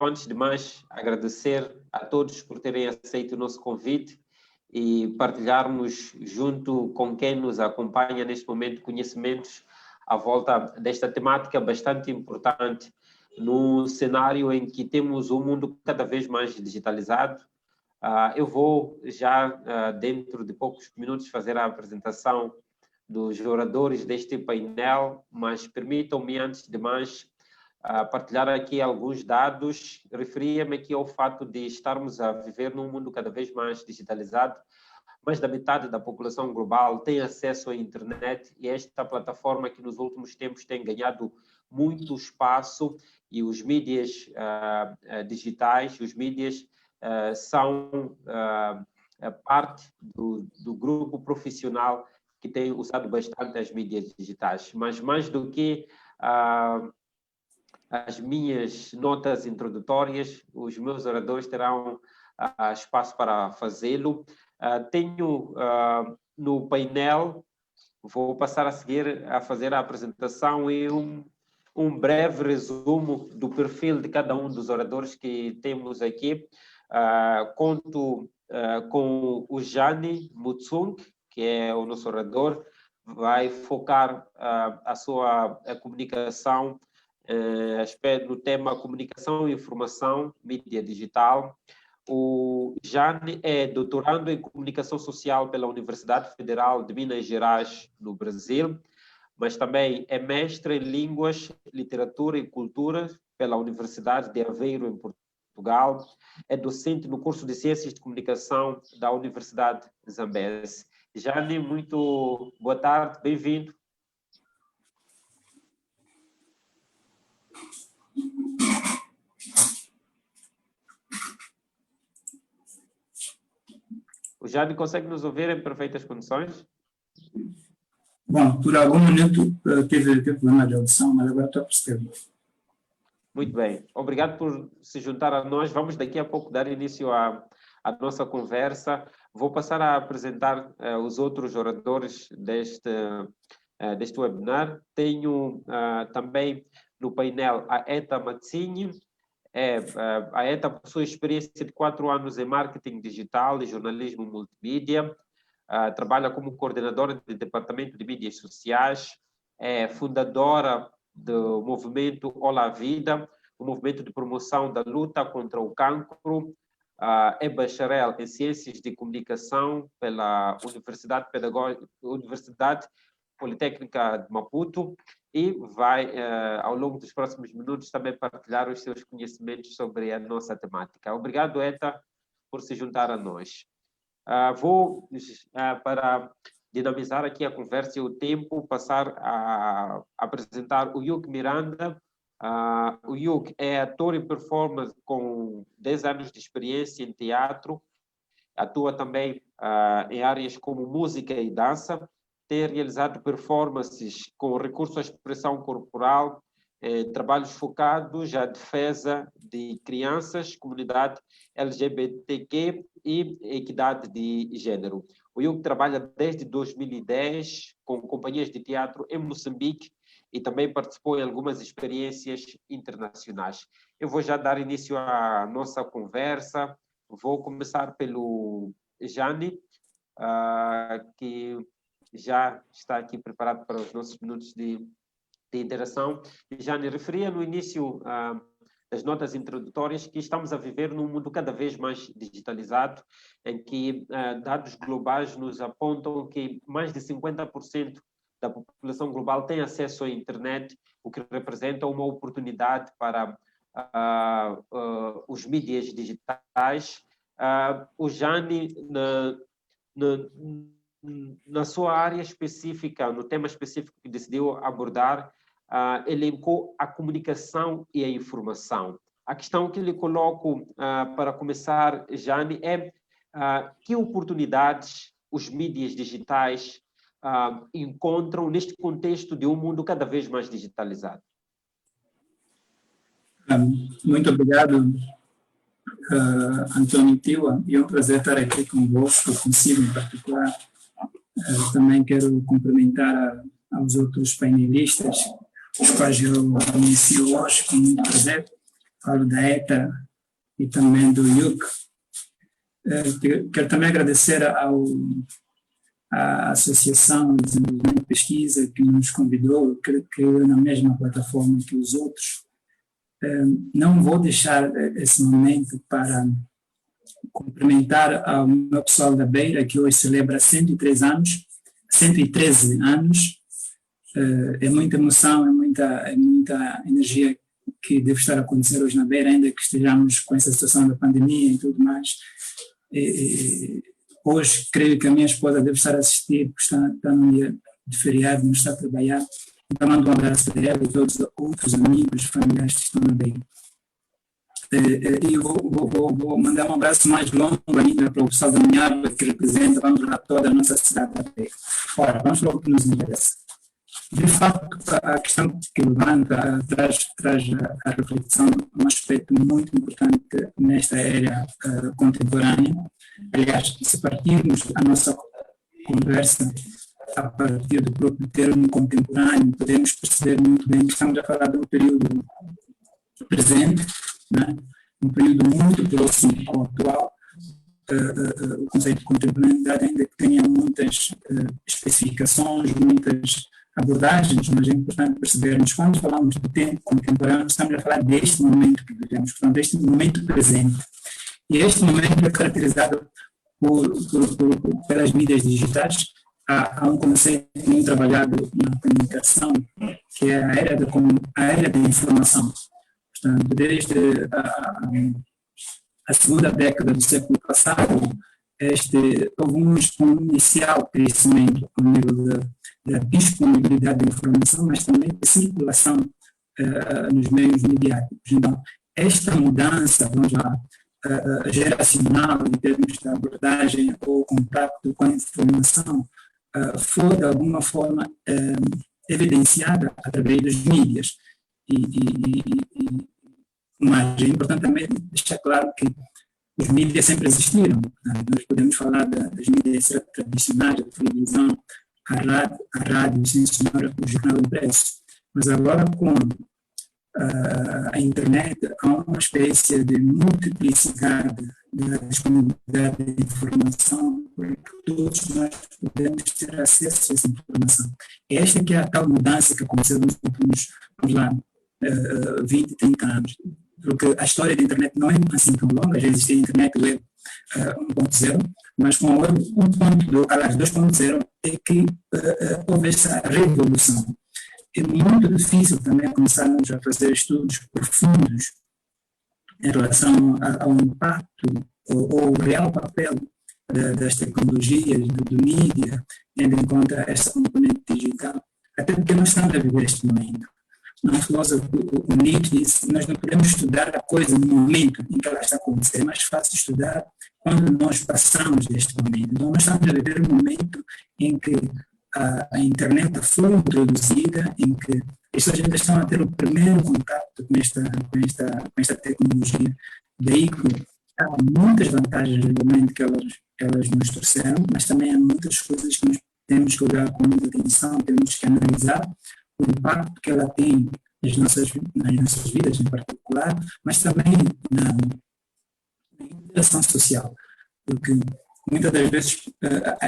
antes de mais, agradecer a todos por terem aceito o nosso convite e partilharmos junto com quem nos acompanha neste momento conhecimentos à volta desta temática bastante importante no cenário em que temos um mundo cada vez mais digitalizado. Eu vou já, dentro de poucos minutos, fazer a apresentação dos oradores deste painel, mas permitam-me, antes de mais, partilhar aqui alguns dados. Referia-me aqui ao fato de estarmos a viver num mundo cada vez mais digitalizado. Mais da metade da população global tem acesso à internet e esta plataforma que nos últimos tempos tem ganhado muito espaço, e os mídias digitais, os mídias são parte do grupo profissional que tem usado bastante as mídias digitais. Mas mais do que as minhas notas introdutórias, os meus oradores terão espaço para fazê-lo. Tenho no painel, vou passar a seguir a fazer a apresentação e um breve resumo do perfil de cada um dos oradores que temos aqui. Conto com o Jani Mutsung, que é o nosso orador, vai focar a sua comunicação no tema comunicação e informação, mídia digital. O Jani é doutorando em comunicação social pela Universidade Federal de Minas Gerais, no Brasil, mas também é mestre em línguas, literatura e cultura pela Universidade de Aveiro, em Portugal. É docente no curso de Ciências de Comunicação da Universidade de Zambézios. Jani, muito boa tarde, bem-vindo. O Jani consegue nos ouvir em perfeitas condições? Bom, por algum momento teve problema de audição, mas agora estou percebendo. Muito bem. Obrigado por se juntar a nós. Vamos daqui a pouco dar início à nossa conversa. Vou passar a apresentar os outros oradores deste webinar. Tenho também no painel a Eta Mazzini. A Eta possui experiência de 4 anos em marketing digital e jornalismo multimídia. Trabalha como coordenadora do departamento de mídias sociais. É fundadora do movimento Olá Vida, um movimento de promoção da luta contra o cancro. É bacharel em Ciências de Comunicação pela Universidade Politécnica de Maputo e vai, ao longo dos próximos minutos, também partilhar os seus conhecimentos sobre a nossa temática. Obrigado, Eta, por se juntar a nós. Vou, para dinamizar aqui a conversa e o tempo, passar a apresentar o Hugh Miranda. O Hugh é ator e performer com 10 anos de experiência em teatro, atua também em áreas como música e dança, tem realizado performances com recurso à expressão corporal, trabalhos focados à defesa de crianças, comunidade LGBTQ e equidade de gênero. O Hugh trabalha desde 2010 com companhias de teatro em Moçambique e também participou em algumas experiências internacionais. Eu vou já dar início à nossa conversa. Vou começar pelo Jani, que já está aqui preparado para os nossos minutos de interação. Jani, referia no início das notas introdutórias que estamos a viver num mundo cada vez mais digitalizado, em que dados globais nos apontam que mais de 50% da população global tem acesso à internet, o que representa uma oportunidade para os mídias digitais. O Jani, na sua área específica, no tema específico que decidiu abordar, elencou a comunicação e a informação. A questão que lhe coloco para começar, Jani, é que oportunidades os mídias digitais encontram neste contexto de um mundo cada vez mais digitalizado? Muito obrigado, Antônio Tiwa. É um prazer estar aqui convosco, consigo em particular. Também quero cumprimentar aos outros painelistas, os quais eu inicio hoje com muito prazer. falo da ETA e também do IUC. Quero também agradecer à Associação de Desenvolvimento de Pesquisa que nos convidou, que na mesma plataforma que os outros. Não vou deixar esse momento para cumprimentar ao meu pessoal da Beira, que hoje celebra 113 anos. É muita emoção, é muita energia que deve estar a acontecer hoje na Beira, ainda que estejamos com essa situação da pandemia e tudo mais. Hoje, creio que a minha esposa deve estar a assistir, porque está num dia de feriado, não está a trabalhar. Então, mando um abraço para ela e todos os outros amigos, familiares que estão na Beira. E eu vou mandar um abraço mais longo ainda para o pessoal da Minhava, que representa, vamos lá, toda a nossa cidade da Beira. Ora, vamos logo que nos interessa. De facto, a questão que levanta traz a reflexão um aspecto muito importante nesta era contemporânea. Aliás, se partirmos a nossa conversa a partir do próprio termo contemporâneo, podemos perceber muito bem que estamos a falar de um período presente, né? Um período muito próximo ao atual. O conceito de contemporaneidade, ainda que tenha muitas especificações, muitas abordagens, mas é importante percebermos, quando falamos do tempo contemporâneo, estamos a falar deste momento que vivemos, portanto, deste momento presente. E este momento é caracterizado pelas mídias digitais. Há um conceito muito trabalhado na comunicação, que é a era da informação. Portanto, desde a segunda década do século passado, houve um inicial crescimento ao nível da disponibilidade de informação, mas também de circulação nos meios midiáticos. Então, esta mudança, vamos lá, geracional, em termos de abordagem ou contato com a informação, foi, de alguma forma, evidenciada através das mídias. Mas é importante também deixar claro que os mídias sempre existiram. Nós podemos falar das mídias tradicionais, da televisão, a rádio, sem senhora, o jornal impresso. Mas agora, com a internet, há uma espécie de multiplicidade da disponibilidade de informação, porque todos nós podemos ter acesso a essa informação. Esta que é a tal mudança que aconteceu nos últimos, vamos lá, 20, 30 anos. Porque a história da internet não é assim tão longa, já existia a internet web 1.0, mas com a web 2.0 é que houve essa revolução. É muito difícil também começarmos a fazer estudos profundos em relação ao impacto ou o real papel das tecnologias, do mídia, tendo em conta essa componente digital, até porque nós estamos a viver este momento. Um filósofo, o Nietzsche, disse: nós não podemos estudar a coisa no momento em que ela está a acontecer, é mais fácil estudar quando nós passamos deste momento. Então, nós estamos a viver um momento em que a internet foi introduzida, em que as pessoas ainda estão a ter o primeiro contato com esta tecnologia. Daí que há muitas vantagens, obviamente, que elas nos trouxeram, mas também há muitas coisas que nós temos que olhar com muita atenção, temos que analisar o impacto que ela tem nas nossas vidas em particular, mas também na interação social. Porque muitas das vezes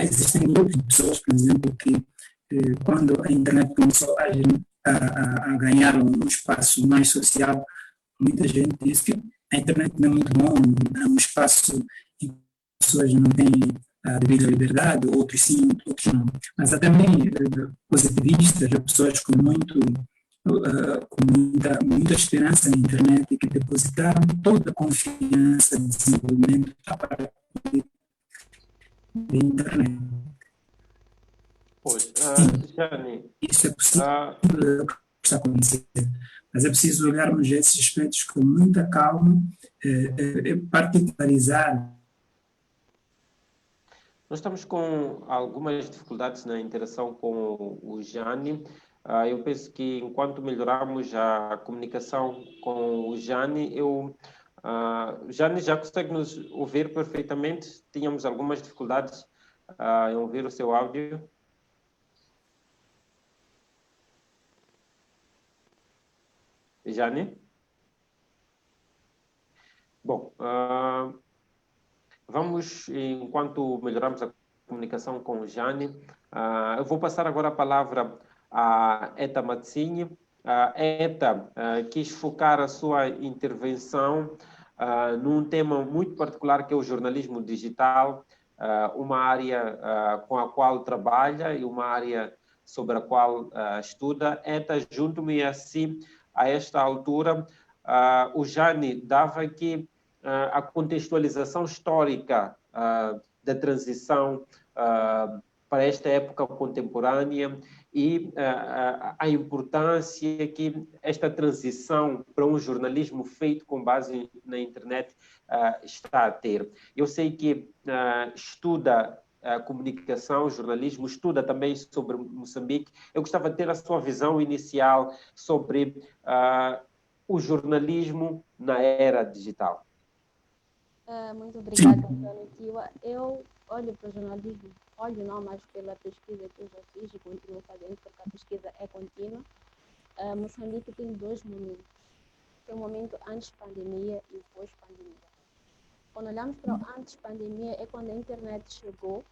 existem grupos de pessoas, por exemplo, que quando a internet começou a ganhar um espaço mais social, muita gente diz que a internet não é muito bom, é um espaço em que as pessoas não têm a devida liberdade, outros sim, outros não. Mas há também positivistas, pessoas com muita esperança na internet e que depositaram toda a confiança de desenvolvimento a partir da internet. Pois, Jane, Isso é possível, está a acontecer. Mas é preciso olharmos esses aspectos com muita calma, particularizar. Nós estamos com algumas dificuldades na interação com o Jane. Eu penso que enquanto melhorarmos a comunicação com o Jane, Jane já consegue nos ouvir perfeitamente. Tínhamos algumas dificuldades em ouvir o seu áudio. Jane? Bom, vamos, enquanto melhoramos a comunicação com o Jane, eu vou passar agora a palavra a Eta Mazzini. Eta quis focar a sua intervenção num tema muito particular que é o jornalismo digital, uma área com a qual trabalha e uma área sobre a qual estuda. Eta, junto-me a si, a esta altura, o Jane dava aqui a contextualização histórica da transição para esta época contemporânea e a importância que esta transição para um jornalismo feito com base na internet está a ter. Eu sei que estuda comunicação, jornalismo, estuda também sobre Moçambique. Eu gostava de ter a sua visão inicial sobre o jornalismo na era digital. Muito obrigada, Antônio Tiwa. Eu olho para o jornalismo, não mais pela pesquisa que eu já fiz e continuo fazendo, porque a pesquisa é contínua. Moçambique tem dois momentos. Tem o momento antes pandemia e o pós-pandemia. Quando olhamos para o antes pandemia, é quando a internet chegou.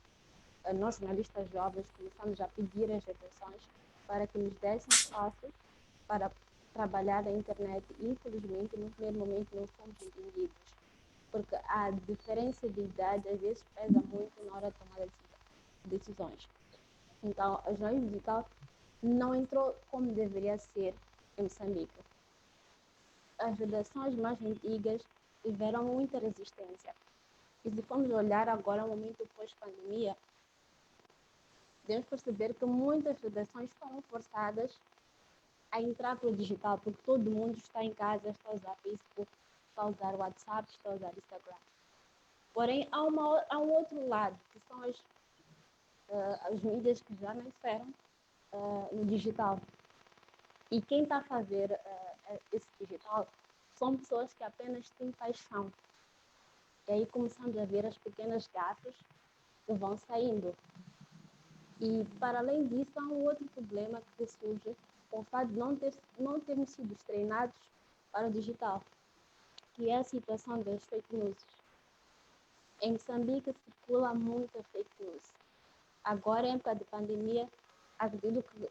Nós, jornalistas jovens, começamos a pedir as redações para que nos dessem espaços para trabalhar na internet. E, infelizmente, no primeiro momento não fomos entendidos, porque a diferença de idade às vezes pesa muito na hora de tomar decisões. Então, a jornalismo digital não entrou como deveria ser em Moçambique. As redações mais antigas tiveram muita resistência. E se formos olhar agora no momento pós-pandemia, devemos perceber que muitas redações foram forçadas a entrar para o digital, porque todo mundo está em casa, está a usar Facebook, está a usar WhatsApp, está a usar Instagram. Porém, há um outro lado, que são as mídias que já nasceram no digital. E quem está a fazer esse digital são pessoas que apenas têm paixão. E aí começamos a ver as pequenas gafes que vão saindo. E, para além disso, há um outro problema que surge com o fato de não termos sido treinados para o digital, que é a situação das fake news. Em Moçambique circula muita fake news. Agora, em época de pandemia, acredito que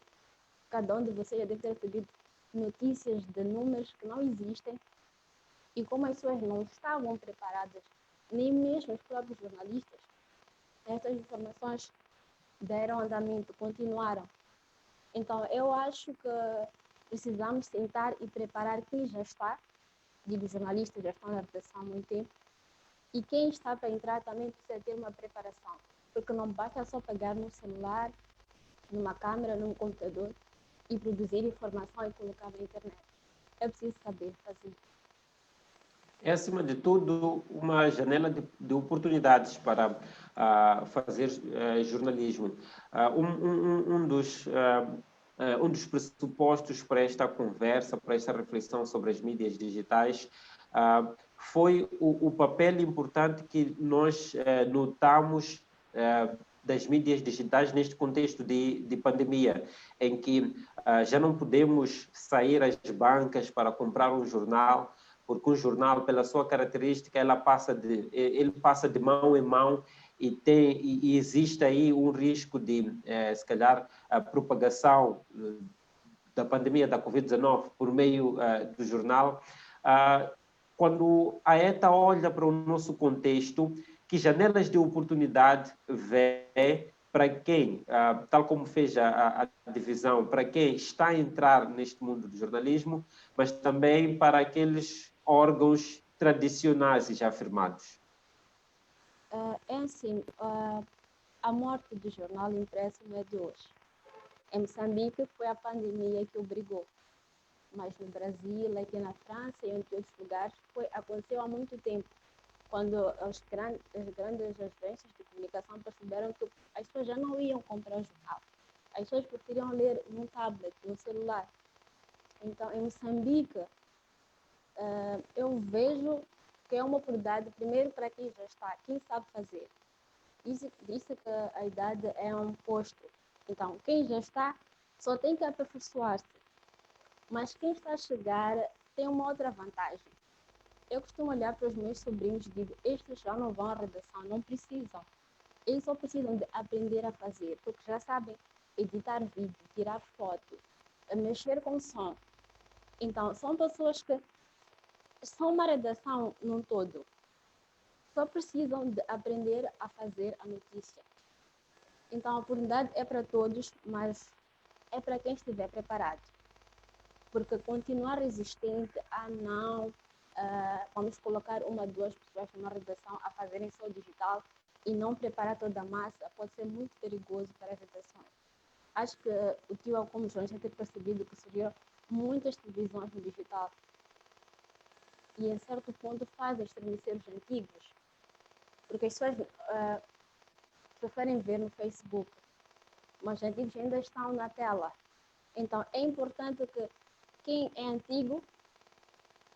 cada um de vocês já deve ter recebido notícias de números que não existem, e como as pessoas não estavam preparadas, nem mesmo os próprios jornalistas, essas informações deram andamento, continuaram. Então, eu acho que precisamos sentar e preparar quem já está, digo, jornalistas já estão na redação há muito tempo, e quem está para entrar também precisa ter uma preparação, porque não basta só pegar no celular, numa câmera, num computador e produzir informação e colocar na internet. É preciso saber fazer. É, acima de tudo, uma janela de oportunidades para fazer jornalismo. Um dos pressupostos para esta conversa, para esta reflexão sobre as mídias digitais, foi o papel importante que nós notamos das mídias digitais neste contexto de pandemia, em que já não podemos sair às bancas para comprar um jornal, porque um jornal, pela sua característica, ele passa de mão em mão e existe aí um risco de, se calhar, a propagação da pandemia da Covid-19 por meio do jornal. Quando a ETA olha para o nosso contexto, que janelas de oportunidade vê para quem, tal como fez a divisão, para quem está a entrar neste mundo do jornalismo, mas também para aqueles órgãos tradicionais e já afirmados? É assim, a morte do jornal impresso não é de hoje. Em Moçambique foi a pandemia que obrigou, mas no Brasil, aqui na França e em outros lugares, aconteceu há muito tempo, quando as grandes agências de comunicação perceberam que as pessoas já não iam comprar jornal. As pessoas preferiam ler no tablet, no celular. Então, em Moçambique, eu vejo que é uma oportunidade, primeiro, para quem já está, quem sabe fazer. Disse que a idade é um posto. Então, quem já está só tem que aperfeiçoar-se. Mas quem está a chegar tem uma outra vantagem. Eu costumo olhar para os meus sobrinhos e digo, estes já não vão à redação, não precisam. Eles só precisam de aprender a fazer, porque já sabem editar vídeo, tirar foto, mexer com som. Então, são pessoas que são uma redação num todo. Só precisam de aprender a fazer a notícia. Então, a oportunidade é para todos, mas é para quem estiver preparado. Porque continuar resistente a não, vamos colocar uma, duas pessoas numa redação a fazerem só digital e não preparar toda a massa, pode ser muito perigoso para as redações. Acho que o tio Alcomos já ter percebido que surgiram muitas televisões no digital e, em certo ponto, faz estremecer os antigos. Porque as pessoas preferem ver no Facebook, mas os antigos ainda estão na tela. Então, é importante que quem é antigo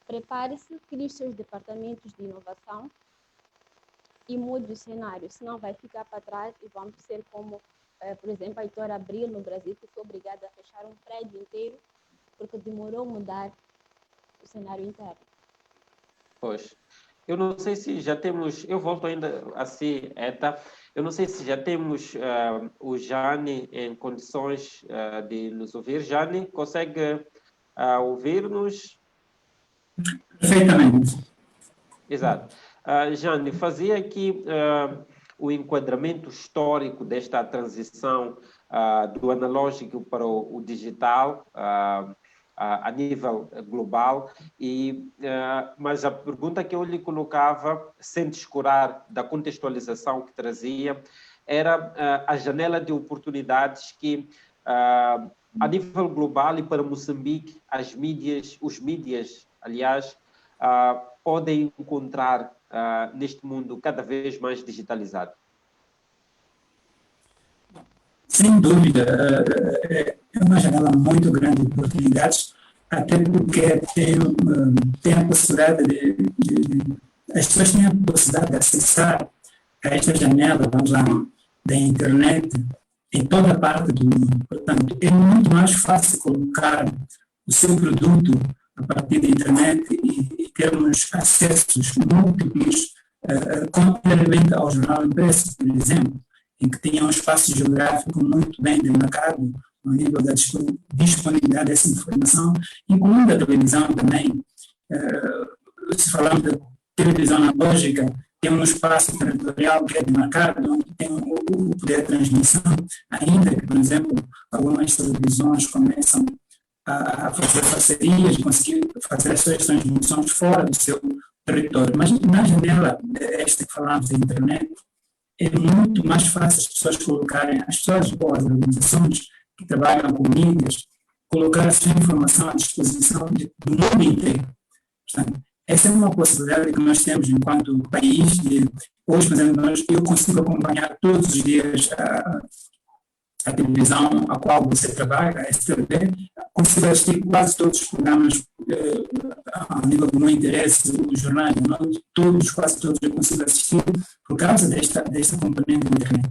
prepare-se, crie os seus departamentos de inovação e mude o cenário, senão vai ficar para trás e vamos ser como, por exemplo, a Editora Abril no Brasil, que foi obrigada a fechar um prédio inteiro porque demorou a mudar o cenário interno. Pois. Eu não sei se já temos, eu volto ainda a ser ETA, eu não sei se já temos o Jane em condições de nos ouvir. Jane, consegue ouvir-nos? Perfeitamente. Exato. Jane, fazia aqui o enquadramento histórico desta transição do analógico para o digital, a nível global, mas a pergunta que eu lhe colocava, sem descurar da contextualização que trazia, era a janela de oportunidades que, a nível global e para Moçambique, os mídias, aliás, podem encontrar neste mundo cada vez mais digitalizado. Sem dúvida, é uma janela muito grande de oportunidades, até porque tem a possibilidade as pessoas têm a possibilidade de acessar a esta janela, vamos lá, da internet em toda a parte do mundo. Portanto, é muito mais fácil colocar o seu produto a partir da internet e termos acessos múltiplos, complementar ao jornal impresso, por exemplo, em que tinha um espaço geográfico muito bem demarcado no nível da disponibilidade dessa informação, incluindo a televisão também. Se falamos da televisão analógica, tem um espaço territorial que é demarcado, onde tem o poder de transmissão, ainda que, por exemplo, algumas televisões começam a fazer parcerias, conseguir fazer as suas transmissões fora do seu território. Mas na janela, esta que falamos da internet, é muito mais fácil as pessoas colocarem, as pessoas boas, as organizações que trabalham com mídias, colocar a sua informação à disposição do mundo inteiro. Portanto, essa é uma possibilidade que nós temos enquanto país. Hoje, por exemplo, eu consigo acompanhar todos os dias a televisão a qual você trabalha, a STV, consigo assistir quase todos os programas a nível do meu interesse, os jornais, quase todos eu consigo assistir por causa desta componente da internet.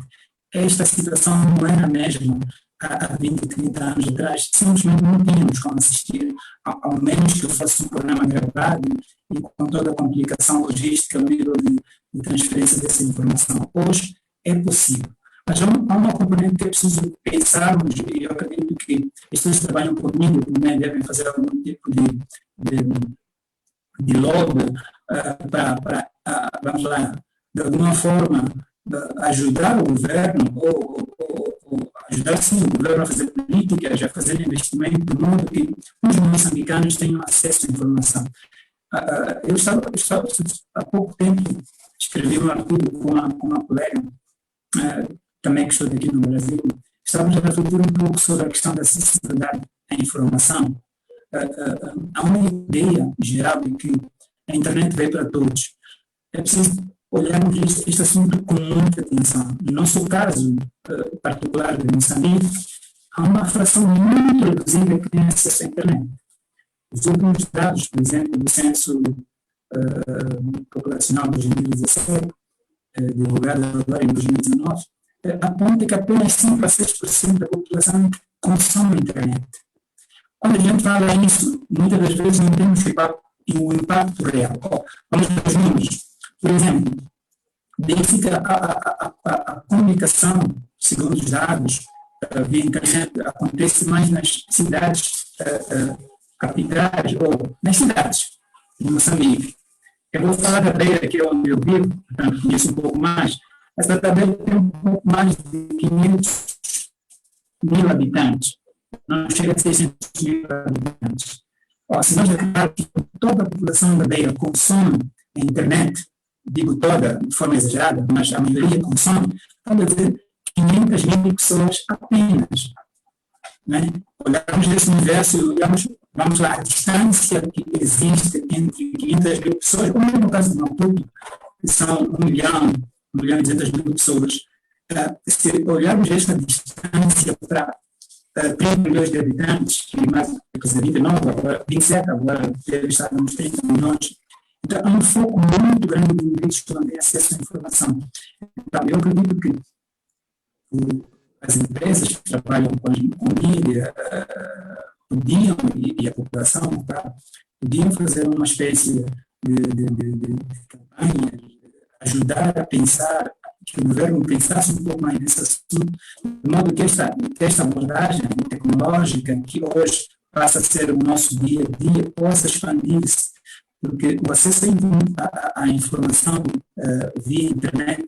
Esta situação não era a mesma há 20, 30 anos atrás. Simplesmente não tínhamos como assistir, ao menos que fosse um programa gravado e com toda a complicação logística no nível de transferência dessa informação. Hoje é possível. Mas há uma componente que é preciso pensarmos, e eu acredito que as pessoas que trabalham comigo também devem fazer algum tipo de lobby para, vamos lá, de alguma forma, ajudar o governo, ou ajudar sim o governo a fazer políticas, a fazer investimento, de modo que os moçambicanos tenham acesso à informação. Eu estava há pouco tempo, escrevi um artigo com uma colega, também que estou aqui no Brasil, estávamos a refletir um pouco sobre a questão da acessibilidade à informação. Há uma ideia geral de que a internet veio para todos. É preciso olharmos este assunto com muita atenção. No nosso caso particular de Moçambique, há uma fração muito reduzida que tem acesso à internet. Os últimos dados, por exemplo, do Censo Populacional de 2017, divulgado agora em 2019, aponta que apenas 5 a 6% da população consome a internet. Quando a gente fala isso, muitas das vezes não temos que e o impacto real. Vamos para os números. Por exemplo, verifica a comunicação, segundo os dados, via internet, acontece mais nas cidades capitais ou nas cidades de Moçambique. Eu vou falar da Beira, que é onde eu vivo, portanto, conheço um pouco mais. Essa tabela tem um pouco mais de 500 mil habitantes. Não chega a 600 mil habitantes. Se nós declararmos que toda a população da Beira consome a internet, digo toda, de forma exagerada, mas a maioria consome, vamos dizer 500 mil pessoas apenas. Né? Olhamos esse universo, vamos lá, a distância que existe entre 500 mil pessoas, ou mesmo no caso de Maputo, que são 1 milhão e 200 mil pessoas, se olharmos esta distância para 30 milhões de habitantes, que mais, quer dizer, 29, agora 27, agora deve estar nos 30 milhões. Então, há um foco muito grande de indivíduos que não têm acesso à informação. Então, eu acredito que as empresas que trabalham com mídia podiam, e a população podiam fazer uma espécie de campanha, ajudar a pensar, que o governo pensasse um pouco mais nesse assunto, de modo que esta abordagem tecnológica, que hoje passa a ser o nosso dia a dia, possa expandir-se, porque o acesso à informação via internet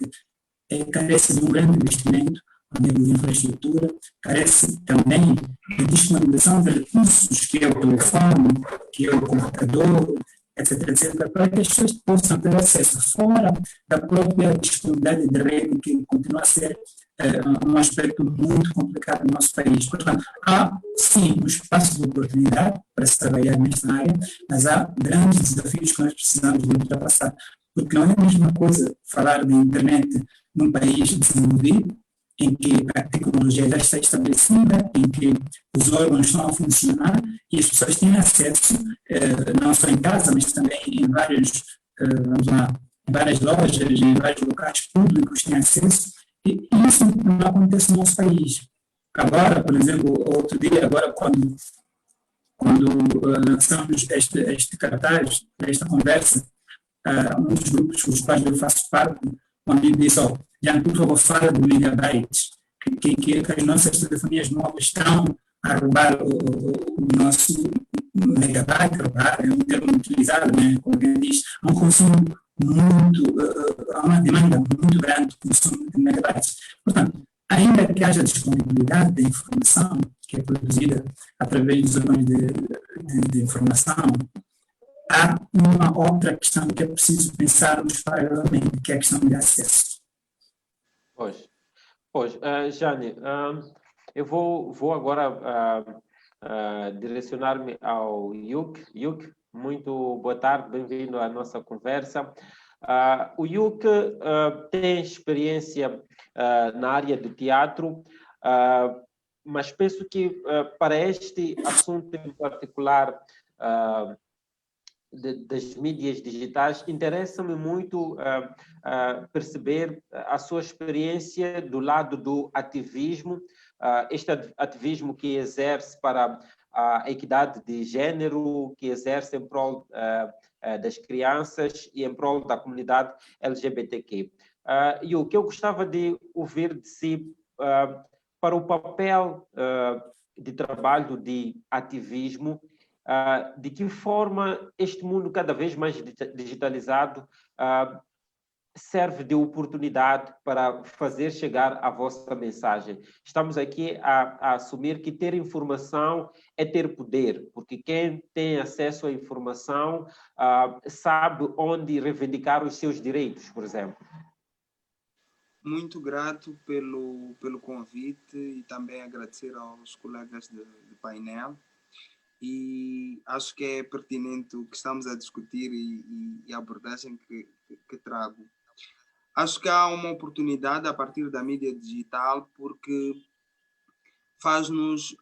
carece de um grande investimento a nível de infraestrutura, carece também de disponibilização de recursos, que é o telefone, que é o computador, etc., para que as pessoas possam ter acesso fora da própria disponibilidade de rede, que continua a ser um aspecto muito complicado no nosso país. Portanto, há, sim, um espaço de oportunidade para se trabalhar nesta área, mas há grandes desafios que nós precisamos de ultrapassar, porque não é a mesma coisa falar de internet num país desenvolvido, em que a tecnologia já está estabelecida, em que os órgãos estão a funcionar e as pessoas têm acesso, não só em casa, mas também em várias lojas, em vários locais públicos têm acesso, e isso não acontece no nosso país. Agora, por exemplo, outro dia, agora quando lançamos este cartaz, esta conversa, um dos grupos com os quais eu faço parte, um amigo disse, já por favor, fala de megabytes, que as nossas telefonias móveis estão a roubar o nosso megabyte, roubar é um termo utilizado, né? Como alguém diz, há um consumo há uma demanda muito grande de consumo de megabytes. Portanto, ainda que haja disponibilidade de informação que é produzida através dos órgãos de informação, há uma outra questão que é preciso pensarmos paralelamente, que é a questão de acesso. Pois, Jane, eu vou agora direcionar-me ao Yuk. Yuk, muito boa tarde, bem-vindo à nossa conversa. O Yuk tem experiência na área do teatro, mas penso que para este assunto em particular das mídias digitais, interessa-me muito perceber a sua experiência do lado do ativismo, este ativismo que exerce para a equidade de género, que exerce em prol das crianças e em prol da comunidade LGBTQ. E o que eu gostava de ouvir de si para o papel de trabalho de ativismo, de que forma este mundo cada vez mais digitalizado serve de oportunidade para fazer chegar a vossa mensagem. Estamos aqui a assumir que ter informação é ter poder, porque quem tem acesso à informação sabe onde reivindicar os seus direitos, por exemplo. Muito grato pelo convite e também agradecer aos colegas de painel. E acho que é pertinente o que estamos a discutir e a abordagem que trago. Acho que há uma oportunidade a partir da mídia digital porque faz-nos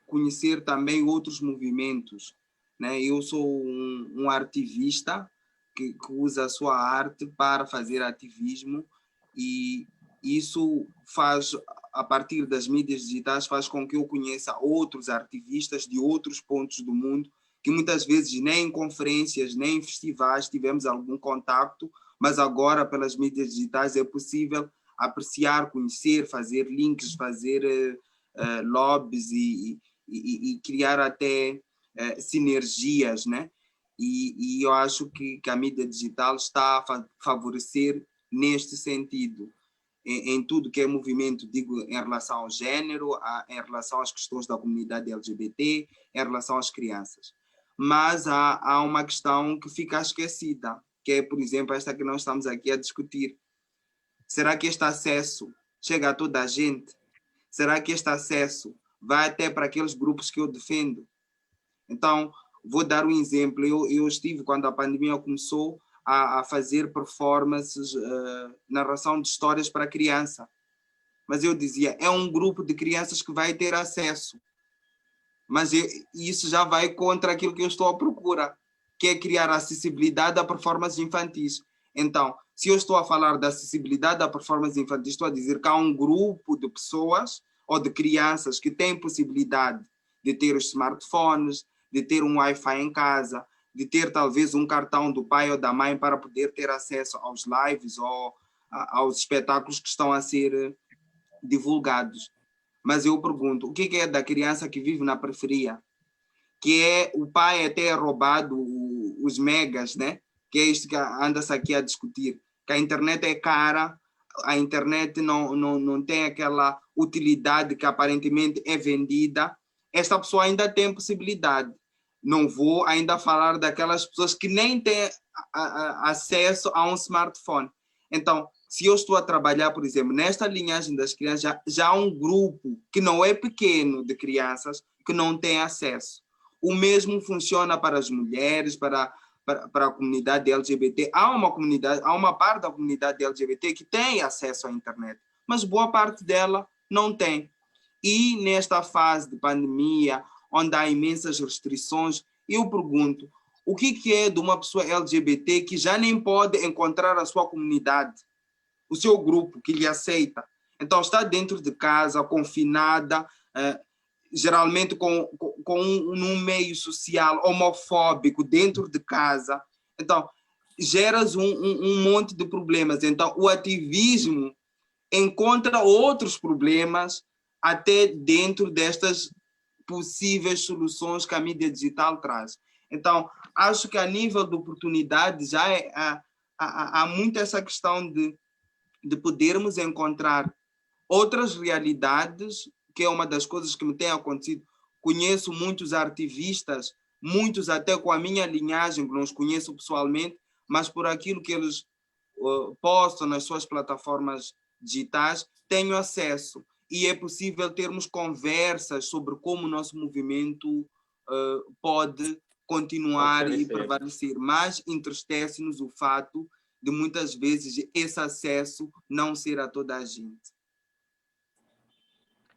conhecer também outros movimentos, né? Eu sou um artivista que usa a sua arte para fazer ativismo e isso faz, a partir das mídias digitais, faz com que eu conheça outros artivistas de outros pontos do mundo que muitas vezes nem em conferências, nem em festivais tivemos algum contacto, mas agora pelas mídias digitais é possível apreciar, conhecer, fazer links, fazer lobbies e criar até sinergias, né? E eu acho que a mídia digital está a favorecer neste sentido, em tudo que é movimento, digo, em relação ao gênero, em relação às questões da comunidade LGBT, em relação às crianças. Mas há uma questão que fica esquecida, que é, por exemplo, esta que nós estamos aqui a discutir. Será que este acesso chega a toda a gente? Será que este acesso vai até para aqueles grupos que eu defendo? Então, vou dar um exemplo. Eu estive, quando a pandemia começou, a fazer performances, narração de histórias para criança. Mas eu dizia, é um grupo de crianças que vai ter acesso. Mas isso já vai contra aquilo que eu estou à procura, que é criar acessibilidade a performances infantis. Então, se eu estou a falar da acessibilidade a performances infantis, estou a dizer que há um grupo de pessoas ou de crianças que têm possibilidade de ter os smartphones, de ter um Wi-Fi em casa, de ter talvez um cartão do pai ou da mãe para poder ter acesso aos lives ou aos espetáculos que estão a ser divulgados. Mas eu pergunto, o que é da criança que vive na periferia? Que é o pai até roubado os megas, né? Que é isto que anda-se aqui a discutir, que a internet é cara, a internet não tem aquela utilidade que aparentemente é vendida. Esta pessoa ainda tem possibilidade. Não vou ainda falar daquelas pessoas que nem têm acesso a um smartphone. Então, se eu estou a trabalhar, por exemplo, nesta linhagem das crianças, já há um grupo que não é pequeno de crianças que não tem acesso. O mesmo funciona para as mulheres, para a comunidade LGBT. Há uma parte da comunidade LGBT que tem acesso à internet, mas boa parte dela não tem. E nesta fase de pandemia, onde há imensas restrições, eu pergunto, o que é de uma pessoa LGBT que já nem pode encontrar a sua comunidade, o seu grupo que lhe aceita? Então está dentro de casa, confinada, geralmente num meio social homofóbico dentro de casa. Então, geras um monte de problemas. Então, o ativismo encontra outros problemas até dentro destas possíveis soluções que a mídia digital traz. Então, acho que a nível de oportunidade já há muito essa questão de podermos encontrar outras realidades, que é uma das coisas que me tem acontecido. Conheço muitos ativistas, muitos até com a minha linhagem, que não os conheço pessoalmente, mas por aquilo que eles postam nas suas plataformas digitais, tenho acesso. E é possível termos conversas sobre como o nosso movimento pode continuar e prevalecer. Mas entristece-nos o fato de muitas vezes esse acesso não ser a toda a gente.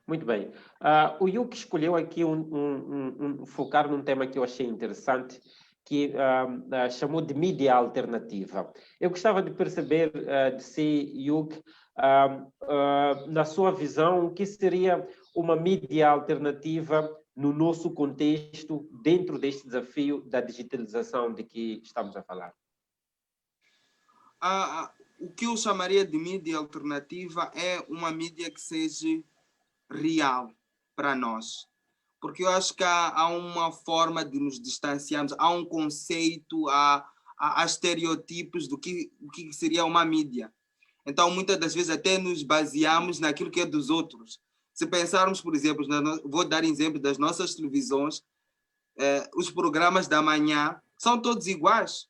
Muito bem. O Yuki escolheu aqui focar num tema que eu achei interessante, que chamou de mídia alternativa. Eu gostava de perceber de si, Yuki, na sua visão, o que seria uma mídia alternativa no nosso contexto, dentro deste desafio da digitalização de que estamos a falar? O que eu chamaria de mídia alternativa é uma mídia que seja real para nós. Porque eu acho que há uma forma de nos distanciarmos, há um conceito, há estereotipos do que seria uma mídia. Então, muitas das vezes até nos baseamos naquilo que é dos outros. Se pensarmos, por exemplo, vou dar exemplo das nossas televisões, os programas da manhã são todos iguais.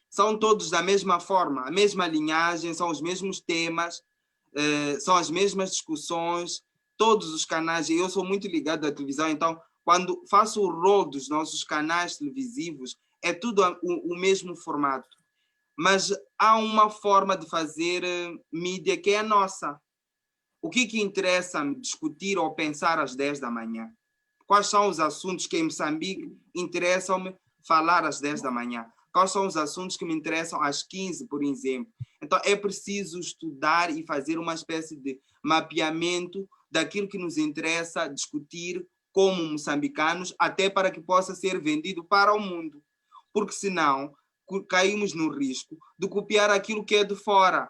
São todos da mesma forma, a mesma linhagem, são os mesmos temas, são as mesmas discussões, todos os canais. Eu sou muito ligado à televisão, então, quando faço o rol dos nossos canais televisivos, é tudo o mesmo formato. Mas há uma forma de fazer mídia que é a nossa. O que interessa-me discutir ou pensar às 10 da manhã? Quais são os assuntos que em Moçambique interessam-me falar às 10 da manhã? Quais são os assuntos que me interessam às 15, por exemplo? Então, é preciso estudar e fazer uma espécie de mapeamento daquilo que nos interessa discutir como moçambicanos, até para que possa ser vendido para o mundo. Porque senão caímos no risco de copiar aquilo que é de fora,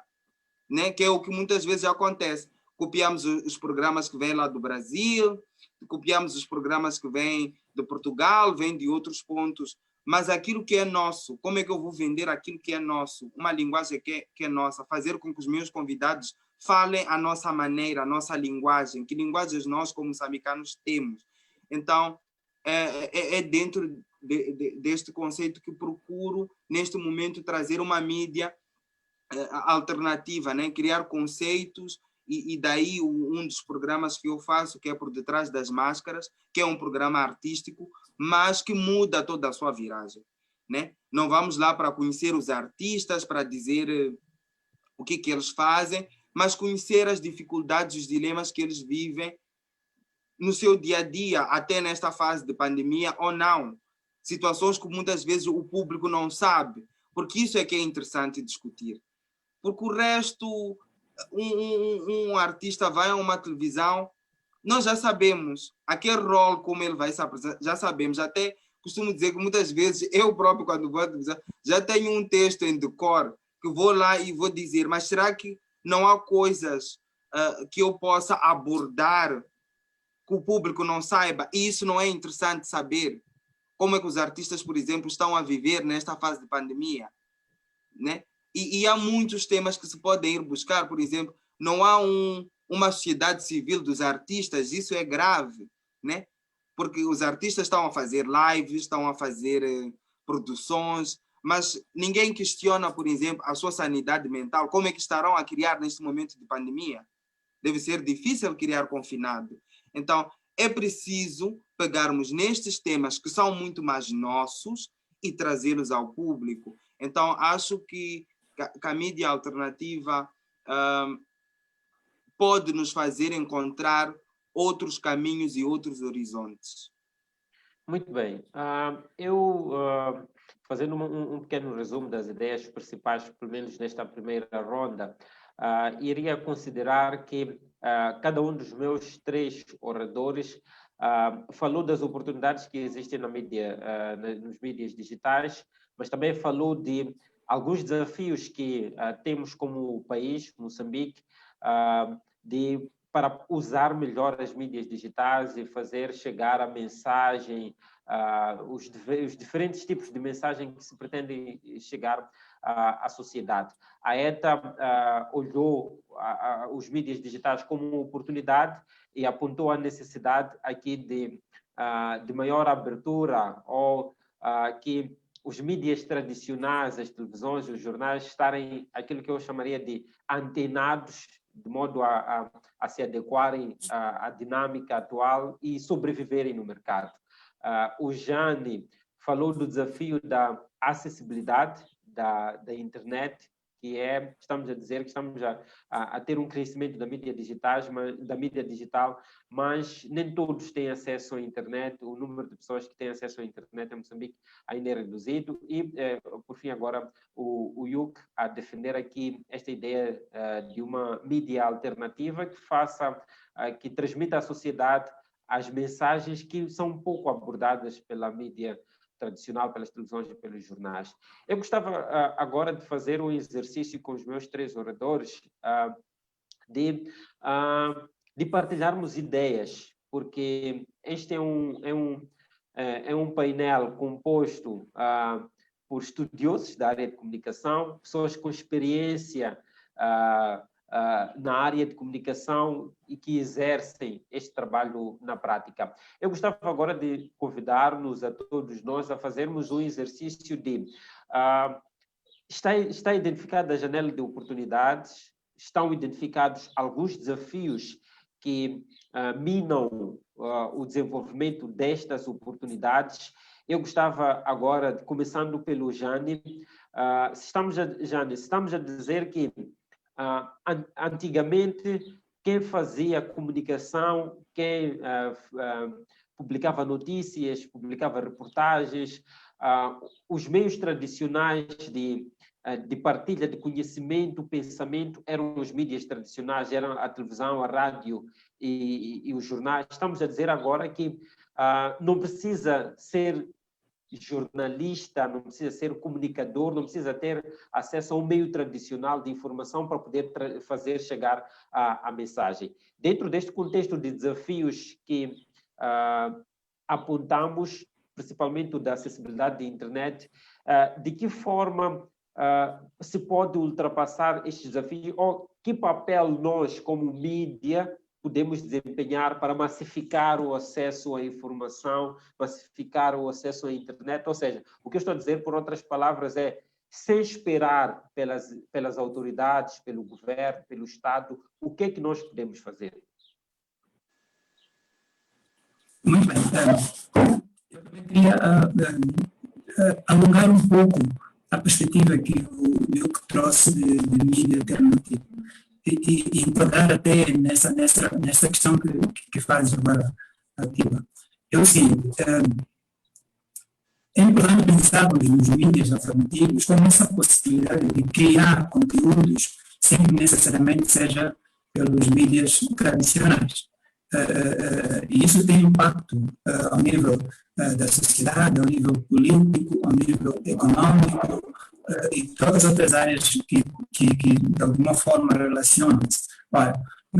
né? Que é o que muitas vezes acontece. Copiamos os programas que vêm lá do Brasil, copiamos os programas que vêm de Portugal, vêm de outros pontos, mas aquilo que é nosso, como é que eu vou vender aquilo que é nosso? Uma linguagem que é nossa, fazer com que os meus convidados falem a nossa maneira, a nossa linguagem, que linguagens nós como moçambicanos temos. Então, é dentro deste conceito que procuro, neste momento, trazer uma mídia alternativa, né? Criar conceitos, e daí um dos programas que eu faço, que é Por Detrás das Máscaras, que é um programa artístico, mas que muda toda a sua viragem, né? Não vamos lá para conhecer os artistas, para dizer o que eles fazem, mas conhecer as dificuldades, os dilemas que eles vivem no seu dia a dia, até nesta fase de pandemia ou não. Situações que muitas vezes o público não sabe, porque isso é que é interessante discutir. Porque o resto, um artista vai a uma televisão, nós já sabemos aquele rol, como ele vai se apresentar, já sabemos. Até costumo dizer que muitas vezes eu próprio, quando vou à televisão, já tenho um texto em decor que vou lá e vou dizer, mas será que não há coisas que eu possa abordar que o público não saiba? E isso não é interessante saber? Como é que os artistas, por exemplo, estão a viver nesta fase de pandemia, né? E há muitos temas que se podem ir buscar. Por exemplo, não há uma sociedade civil dos artistas, isso é grave, né? Porque os artistas estão a fazer lives, estão a fazer produções, mas ninguém questiona, por exemplo, a sua sanidade mental. Como é que estarão a criar neste momento de pandemia? Deve ser difícil criar confinado. Então, é preciso pegarmos nestes temas que são muito mais nossos e trazê-los ao público. Então, acho que a mídia alternativa pode nos fazer encontrar outros caminhos e outros horizontes. Muito bem. Fazendo um pequeno resumo das ideias principais, pelo menos nesta primeira ronda, iria considerar que cada um dos meus três oradores falou das oportunidades que existem na mídia, nos mídias digitais, mas também falou de alguns desafios que temos como país, Moçambique, para usar melhor as mídias digitais e fazer chegar a mensagem, os diferentes tipos de mensagem que se pretendem chegar à sociedade. A ETA olhou os mídias digitais como uma oportunidade e apontou a necessidade aqui de maior abertura, ou que os mídias tradicionais, as televisões, os jornais, estarem aquilo que eu chamaria de antenados, de modo a se adequarem à dinâmica atual e sobreviverem no mercado. O Jane falou do desafio da acessibilidade da internet, que estamos a dizer que estamos a ter um crescimento da mídia digital, mas nem todos têm acesso à internet. O número de pessoas que têm acesso à internet em Moçambique ainda é reduzido. E, por fim, agora, o Yuc a defender aqui esta ideia de uma mídia alternativa que transmita à sociedade as mensagens que são pouco abordadas pela mídia tradicional, pelas televisões e pelos jornais. Eu gostava agora de fazer um exercício com os meus três oradores de partilharmos ideias, porque este é um painel composto por estudiosos da área de comunicação, pessoas com experiência na área de comunicação e que exercem este trabalho na prática. Eu gostava agora de convidar-nos a todos nós a fazermos um exercício de... Está identificada a janela de oportunidades, estão identificados alguns desafios que minam o desenvolvimento destas oportunidades. Eu gostava agora, começando pelo Jane, estamos a dizer que antigamente, quem fazia comunicação, quem publicava notícias, publicava reportagens, os meios tradicionais de de partilha de conhecimento, pensamento, eram os mídias tradicionais, eram a televisão, a rádio e os jornais. Estamos a dizer agora que não precisa ser jornalista, não precisa ser comunicador, não precisa ter acesso a um meio tradicional de informação para poder fazer chegar a mensagem. Dentro deste contexto de desafios que apontamos, principalmente o da acessibilidade da internet, de que forma se pode ultrapassar estes desafios, ou que papel nós, como mídia, podemos desempenhar para massificar o acesso à informação, massificar o acesso à internet? Ou seja, o que eu estou a dizer, por outras palavras, é, sem esperar pelas autoridades, pelo governo, pelo Estado, o que é que nós podemos fazer? Muito bem. Eu também queria alongar um pouco a perspectiva que o Diogo trouxe de mídia alternativa e enquadrar até nessa questão que faz agora ativa. É o seguinte, é importante pensarmos nos mídias alternativos como essa possibilidade de criar conteúdos sem que necessariamente seja pelos mídias tradicionais. E isso tem impacto ao nível da sociedade, ao nível político, ao nível econômico e todas as outras áreas que de alguma forma relacionam-se. Olha,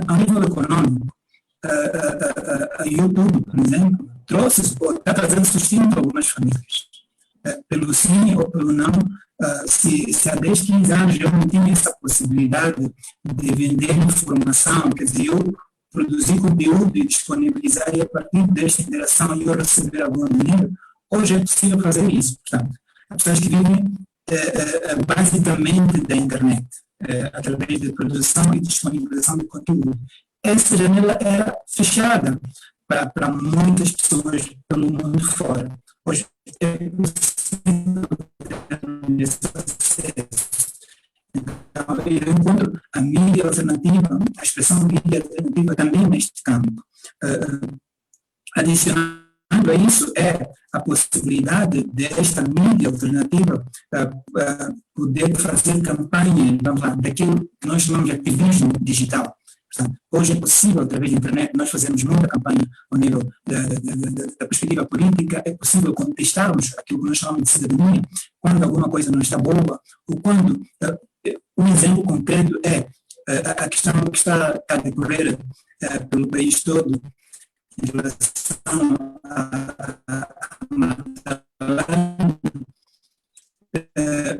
ao nível econômico, a YouTube, por exemplo, está trazendo sustento para algumas famílias. Pelo sim ou pelo não, se há 10, 15 anos eu não tinha essa possibilidade de vender informação, quer dizer, eu produzir conteúdo e disponibilizar, e a partir desta interação eu receber algum dinheiro, hoje é possível fazer isso. Portanto, as pessoas que vivem basicamente da internet, através de produção e disponibilização de conteúdo. Essa janela era fechada para muitas pessoas pelo mundo fora. Hoje é possível ter esse acesso. Então, eu encontro a mídia alternativa, a expressão mídia alternativa também neste campo. Adicionando a isso é a possibilidade desta mídia alternativa poder fazer campanha, vamos lá, daquilo que nós chamamos de ativismo digital. Portanto, hoje é possível, através da internet, nós fazermos muita campanha ao nível da perspectiva política, é possível contestarmos aquilo que nós chamamos de cidadania, quando alguma coisa não está boa, ou quando, um exemplo concreto é a questão que está a decorrer pelo país todo, em relação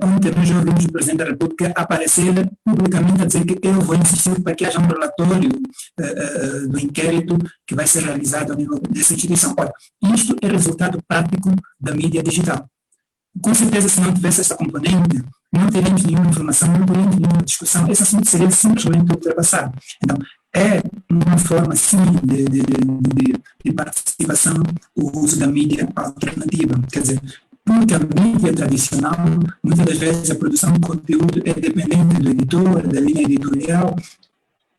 ontem nós ouvimos o Presidente da República aparecer publicamente a dizer que eu vou insistir para que haja um relatório do inquérito que vai ser realizado ao nível dessa instituição. Olha, isto é resultado prático da mídia digital. Com certeza, se não tivesse essa componente, não teríamos nenhuma informação, não teríamos nenhuma discussão, esse assunto seria simplesmente ultrapassado. Então, é uma forma, sim, de participação o uso da mídia alternativa. Quer dizer, porque a mídia tradicional, muitas das vezes a produção de conteúdo é dependente do editor, da linha editorial,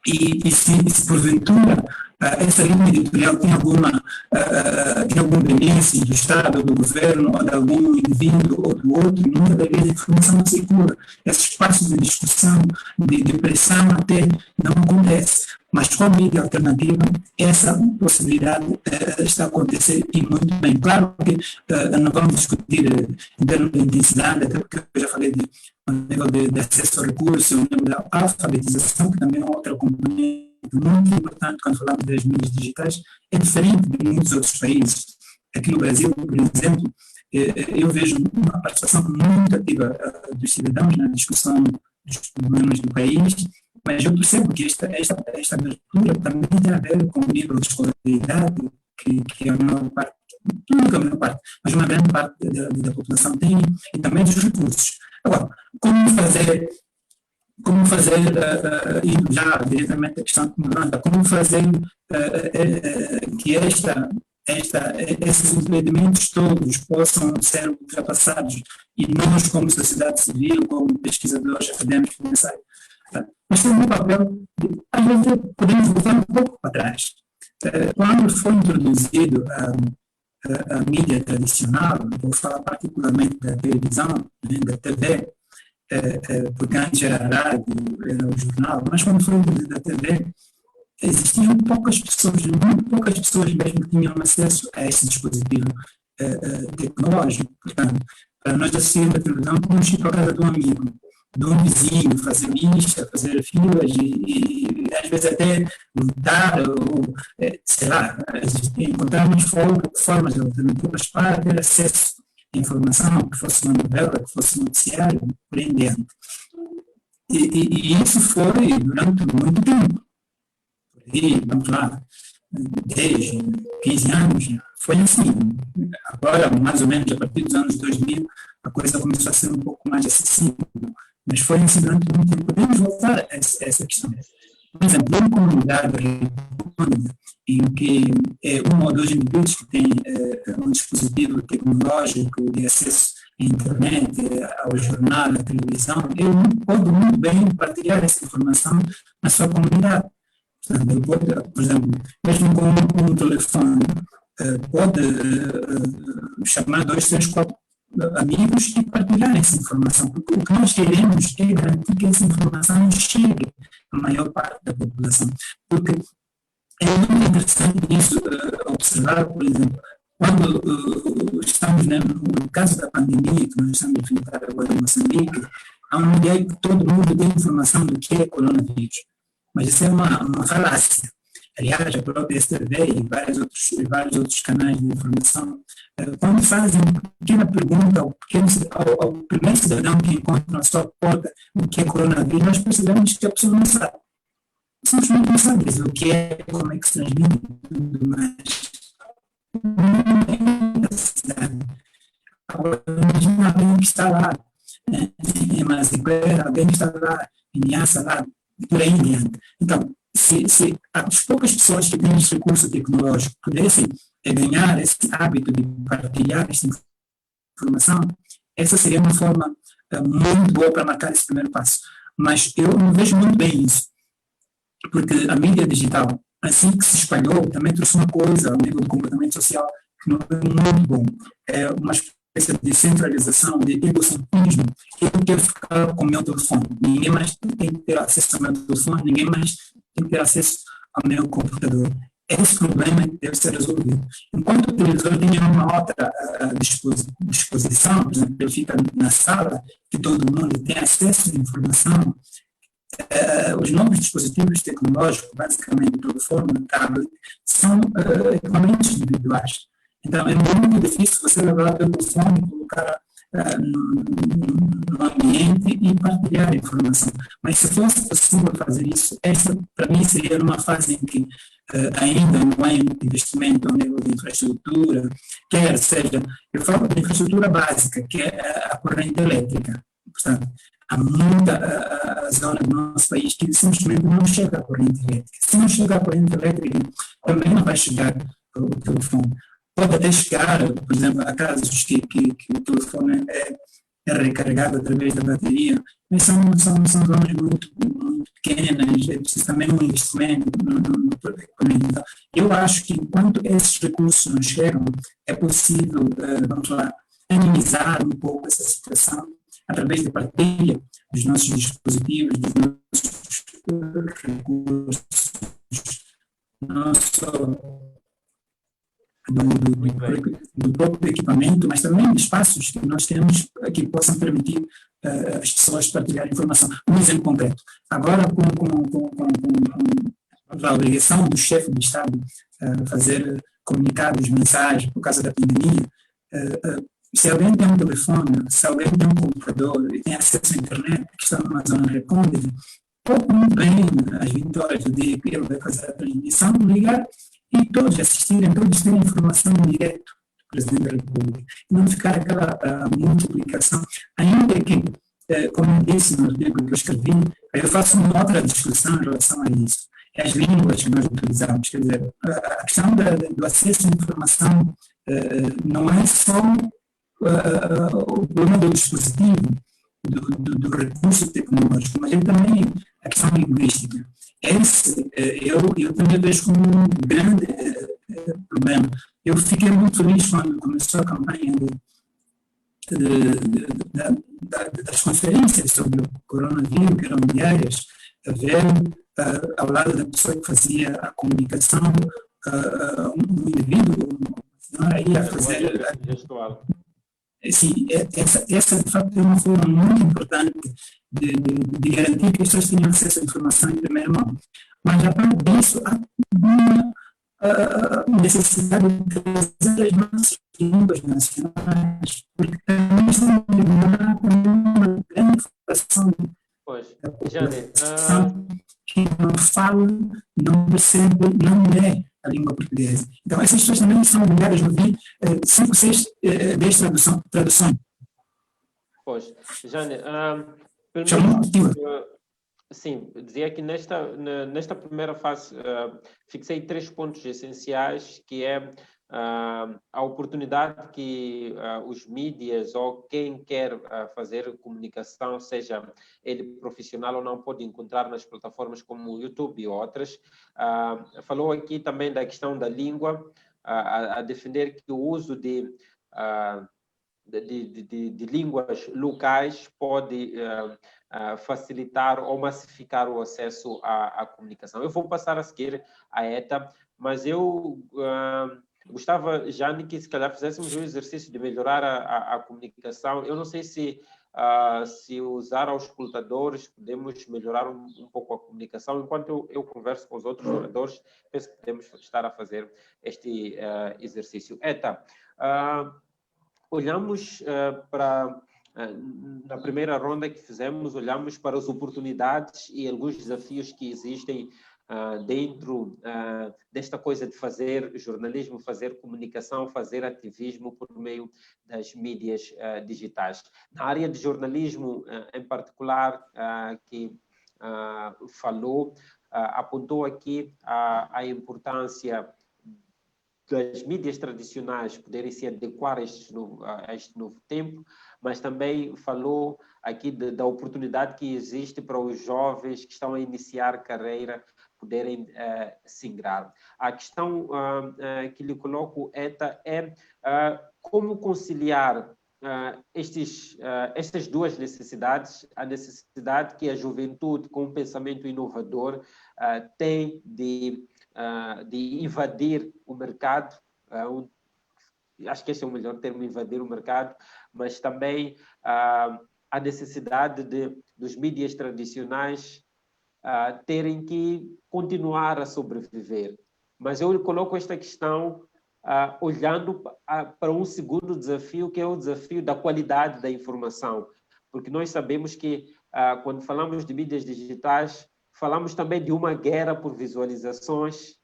e se porventura essa linha editorial tem algum benefício do Estado, do governo, ou de algum indivíduo ou do outro, muitas das vezes a informação não circula. Esse espaço de discussão, de pressão até não acontece. Mas com a mídia alternativa, essa possibilidade está a acontecer e muito bem. Claro que não vamos discutir em termos de intensidade, até porque eu já falei ao nível de acesso ao recurso, ao nível da alfabetização, que também é outra componente muito importante quando falamos das mídias digitais, é diferente de muitos outros países. Aqui no Brasil, por exemplo, eu vejo uma participação muito ativa dos cidadãos na discussão dos problemas do país, mas eu percebo que esta abertura também tem a ver com o nível de escolaridade que a maior parte, não a maior parte, mas uma grande parte da população tem, e também dos recursos. Agora, como fazer indo já diretamente à questão que me levanta, como fazer que esses impedimentos todos possam ser ultrapassados e nós, como sociedade civil, como pesquisadores académicos, necessários. Mas tem um papel, às vezes podemos voltar um pouco para trás. Quando foi introduzido a mídia tradicional, vou falar particularmente da televisão, da TV, porque antes era a rádio, era o jornal, mas quando foi da TV, existiam poucas pessoas, muito poucas pessoas mesmo que tinham acesso a esse dispositivo tecnológico. Portanto, para nós assistirmos a televisão, tínhamos que ir para a casa de um amigo, de um vizinho, fazer lista, fazer filas e às vezes até lutar ou, sei lá, encontrarmos formas alternativas para ter acesso à informação, que fosse uma novela, que fosse um noticiário, por aí em diante. E isso foi durante muito tempo. E, vamos lá, 10, 15 anos, foi assim. Agora, mais ou menos, a partir dos anos 2000, a coisa começou a ser um pouco mais acessível. Mas foi assim durante muito tempo. Podemos voltar a essa questão. Por exemplo, uma comunidade em que 1 ou 2 indivíduos que têm um dispositivo tecnológico de acesso à internet, ao jornal, à televisão, ele pode muito bem partilhar essa informação na sua comunidade. Portanto, ele pode, por exemplo, mesmo com um telefone, pode chamar 2, 3, 4 amigos e partilhar essa informação, porque o que nós queremos é garantir que essa informação chegue à maior parte da população, porque é muito interessante isso, observar, por exemplo, quando estamos no caso da pandemia, que nós estamos a enfrentar agora em Moçambique, há uma ideia que todo mundo tem informação do que é coronavírus, mas isso é uma falácia. Aliás, a própria STV e vários outros canais de informação, quando fazem uma pequena pergunta ao primeiro cidadão que encontra na sua porta o que é coronavírus, nós percebemos que a pessoa não sabe. Simplesmente não sabe dizer o que é, como é que se transmite e tudo mais. Não é necessidade. Agora, imagina alguém que está lá, em Maziguera, alguém que está lá, em Niassa, lá, por aí em diante. Então, se as poucas pessoas que têm esse recurso tecnológico pudessem ganhar esse hábito de partilhar essa informação, essa seria uma forma muito boa para marcar esse primeiro passo. Mas eu não vejo muito bem isso, porque a mídia digital, assim que se espalhou, também trouxe uma coisa, ao nível do comportamento social, que não é muito bom. É uma espécie de centralização, de egocentrismo. Eu quero ficar com o meu telefone, ninguém mais tem que ter acesso ao meu telefone, ninguém mais tem que ter acesso ao meu computador. Esse problema deve ser resolvido. Enquanto o televisor tem uma outra disposição, por exemplo, ele fica na sala, que todo mundo tem acesso à informação, os novos dispositivos tecnológicos, basicamente o telefone, o tablet, são equipamentos individuais. Então, é muito difícil você levar o telefone e colocar no ambiente e partilhar a informação. Mas se fosse possível fazer isso, essa, para mim, seria numa fase em que ainda não há investimento ao nível de infraestrutura, quer seja, eu falo de infraestrutura básica, que é a corrente elétrica. Portanto, há muita zona do nosso país que simplesmente não chega a corrente elétrica. Se não chega a corrente elétrica, também não vai chegar o telefone. Pode até chegar, por exemplo, a casos que o telefone é recarregado através da bateria, mas são zonas muito pequenas, é preciso também um investimento no equipamento. Então, eu acho que enquanto esses recursos não chegam, é possível, vamos lá, minimizar um pouco essa situação através da partilha dos nossos dispositivos, dos nossos recursos, não só do próprio equipamento, mas também de espaços que nós temos que possam permitir as pessoas partilhar informação. Um exemplo concreto. Agora, com a obrigação do chefe de Estado fazer comunicados, mensagens por causa da pandemia, se alguém tem um telefone, se alguém tem um computador e tem acesso à internet, que está numa zona recôndita, pode muito bem, às 20 horas do dia que ele vai fazer a transmissão, ligar e todos assistirem, todos terem informação em direto do Presidente da República. E não ficar aquela multiplicação. Ainda que, como eu disse no artigo que eu escrevi, eu faço uma outra discussão em relação a isso. É as línguas que nós utilizamos. Quer dizer, a questão do acesso à informação não é só o problema do dispositivo, do recurso tecnológico, mas é também a questão linguística. Eu também vejo como um grande problema. Eu fiquei muito feliz quando começou a campanha das conferências sobre o coronavírus, que eram diárias, a ver, ao lado da pessoa que fazia a comunicação, um indivíduo, uma senhora, ia fazer. Gestual. Sim, essa de facto é uma forma muito importante de garantir que as pessoas tenham acesso à informação em primeira mão. Mas, a parte disso, há uma necessidade de trazer as nossas línguas nacionais, porque também estamos a demorar uma grande população Pois, Jane, que não fala, não percebe, não lê a língua portuguesa. Então, essas pessoas também são obrigadas a ouvir 5, 6, 10 traduções. pois, Jane, pelo Chamou menos, sim, dizia que nesta primeira fase fixei 3 pontos essenciais, que é a oportunidade que os mídias ou quem quer fazer comunicação, seja ele profissional ou não, pode encontrar nas plataformas como o YouTube e outras. Falou aqui também da questão da língua, a defender que o uso de línguas locais pode facilitar ou massificar o acesso à comunicação. Eu vou passar a seguir a ETA, mas eu gostava, Jane, que se calhar fizéssemos um exercício de melhorar a comunicação. Eu não sei se usar aos escutadores podemos melhorar um pouco a comunicação. Enquanto eu converso com os outros oradores, penso que podemos estar a fazer este exercício. ETA, olhamos na primeira ronda que fizemos, olhamos para as oportunidades e alguns desafios que existem dentro desta coisa de fazer jornalismo, fazer comunicação, fazer ativismo por meio das mídias digitais. Na área de jornalismo, em particular, que falou, apontou aqui a importância das mídias tradicionais poderem se adequar a este novo tempo, mas também falou aqui da oportunidade que existe para os jovens que estão a iniciar carreira poderem se ingrar. A questão que lhe coloco, Eta, é como conciliar estas duas necessidades, a necessidade que a juventude com um pensamento inovador tem de invadir o mercado, acho que esse é o melhor termo, invadir o mercado, mas também a necessidade dos mídias tradicionais terem que continuar a sobreviver. Mas eu coloco esta questão olhando para um segundo desafio, que é o desafio da qualidade da informação, porque nós sabemos que quando falamos de mídias digitais, falamos também de uma guerra por visualizações,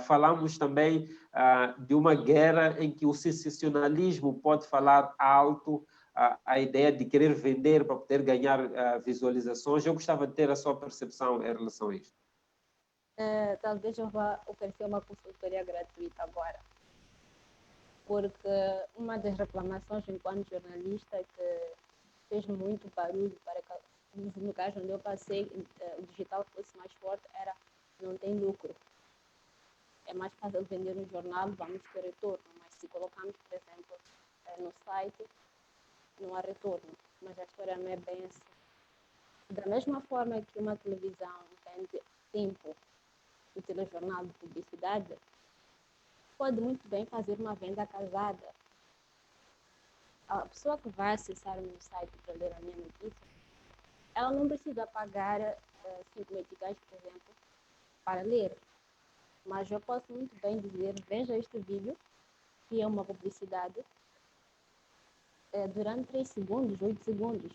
falamos também de uma guerra em que o sensacionalismo pode falar alto, a ideia de querer vender para poder ganhar visualizações. Eu gostava de ter a sua percepção em relação a isto. Talvez eu vá oferecer uma consultoria gratuita agora, porque uma das reclamações enquanto jornalista que fez muito barulho para que nos lugares onde eu passei o digital fosse mais forte era não tem lucro. É mais fácil vender no jornal, vamos ter retorno, mas se colocamos, por exemplo, no site, não há retorno. Mas a história não é bem assim. Da mesma forma que uma televisão vende tempo, o telejornal de publicidade, pode muito bem fazer uma venda casada. A pessoa que vai acessar o meu site para ler a minha notícia, ela não precisa pagar 5 meticais, por exemplo, para ler. Mas eu posso muito bem dizer, veja este vídeo, que é uma publicidade, durante 3 segundos, 8 segundos.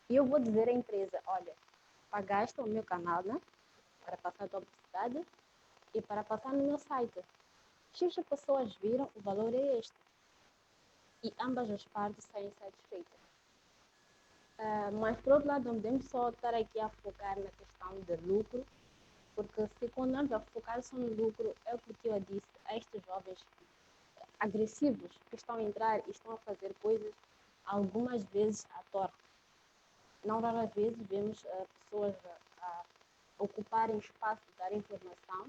E eu vou dizer à empresa, olha, pagaste o meu canal, né? Para passar a tua publicidade e para passar no meu site. X pessoas viram, o valor é este. E ambas as partes saem satisfeitas. Mas, por outro lado, não podemos só estar aqui a focar na questão de lucro, porque se continuarmos a focar só no lucro, é o que eu disse a estes jovens agressivos que estão a entrar e estão a fazer coisas, algumas vezes à torta. Não raras vezes vemos pessoas a ocuparem espaço, dar informação,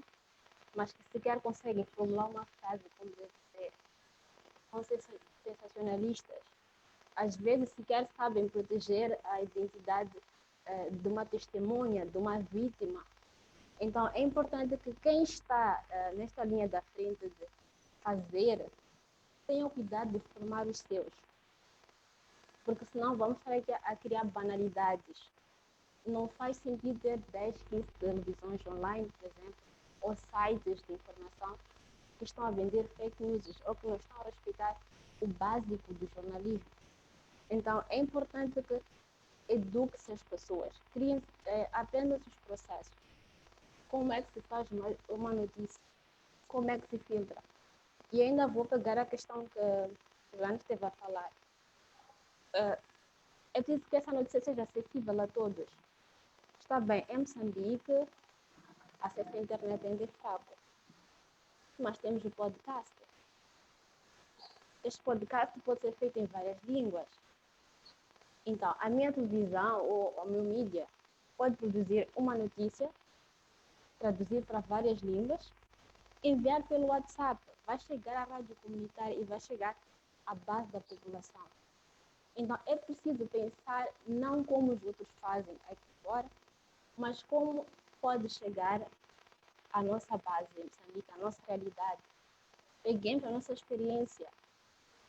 mas que sequer conseguem formular uma frase como deve ser. São sensacionalistas. às vezes sequer sabem proteger a identidade de uma testemunha, de uma vítima. Então, é importante que quem está nesta linha da frente de fazer, tenha o cuidado de formar os seus. Porque senão vamos estar aqui a criar banalidades. Não faz sentido ter 10, 15 televisões online, por exemplo, ou sites de informação que estão a vender fake news ou que não estão a respeitar o básico do jornalismo. Então, é importante que eduque-se as pessoas, aprenda os processos. Como é que se faz uma notícia? Como é que se filtra? E ainda vou pegar a questão que o Fernando esteve a falar. É preciso que essa notícia seja acessível a todos. Está bem, em Moçambique, acesso à internet ainda é fraco. Mas temos o podcast. Este podcast pode ser feito em várias línguas. Então, a minha televisão ou o meu mídia pode produzir uma notícia, traduzir para várias línguas, enviar pelo WhatsApp. Vai chegar à rádio comunitária e vai chegar à base da população. Então, é preciso pensar não como os outros fazem aqui fora, mas como pode chegar à nossa base em Moçambique, à nossa realidade. Peguemos a nossa experiência.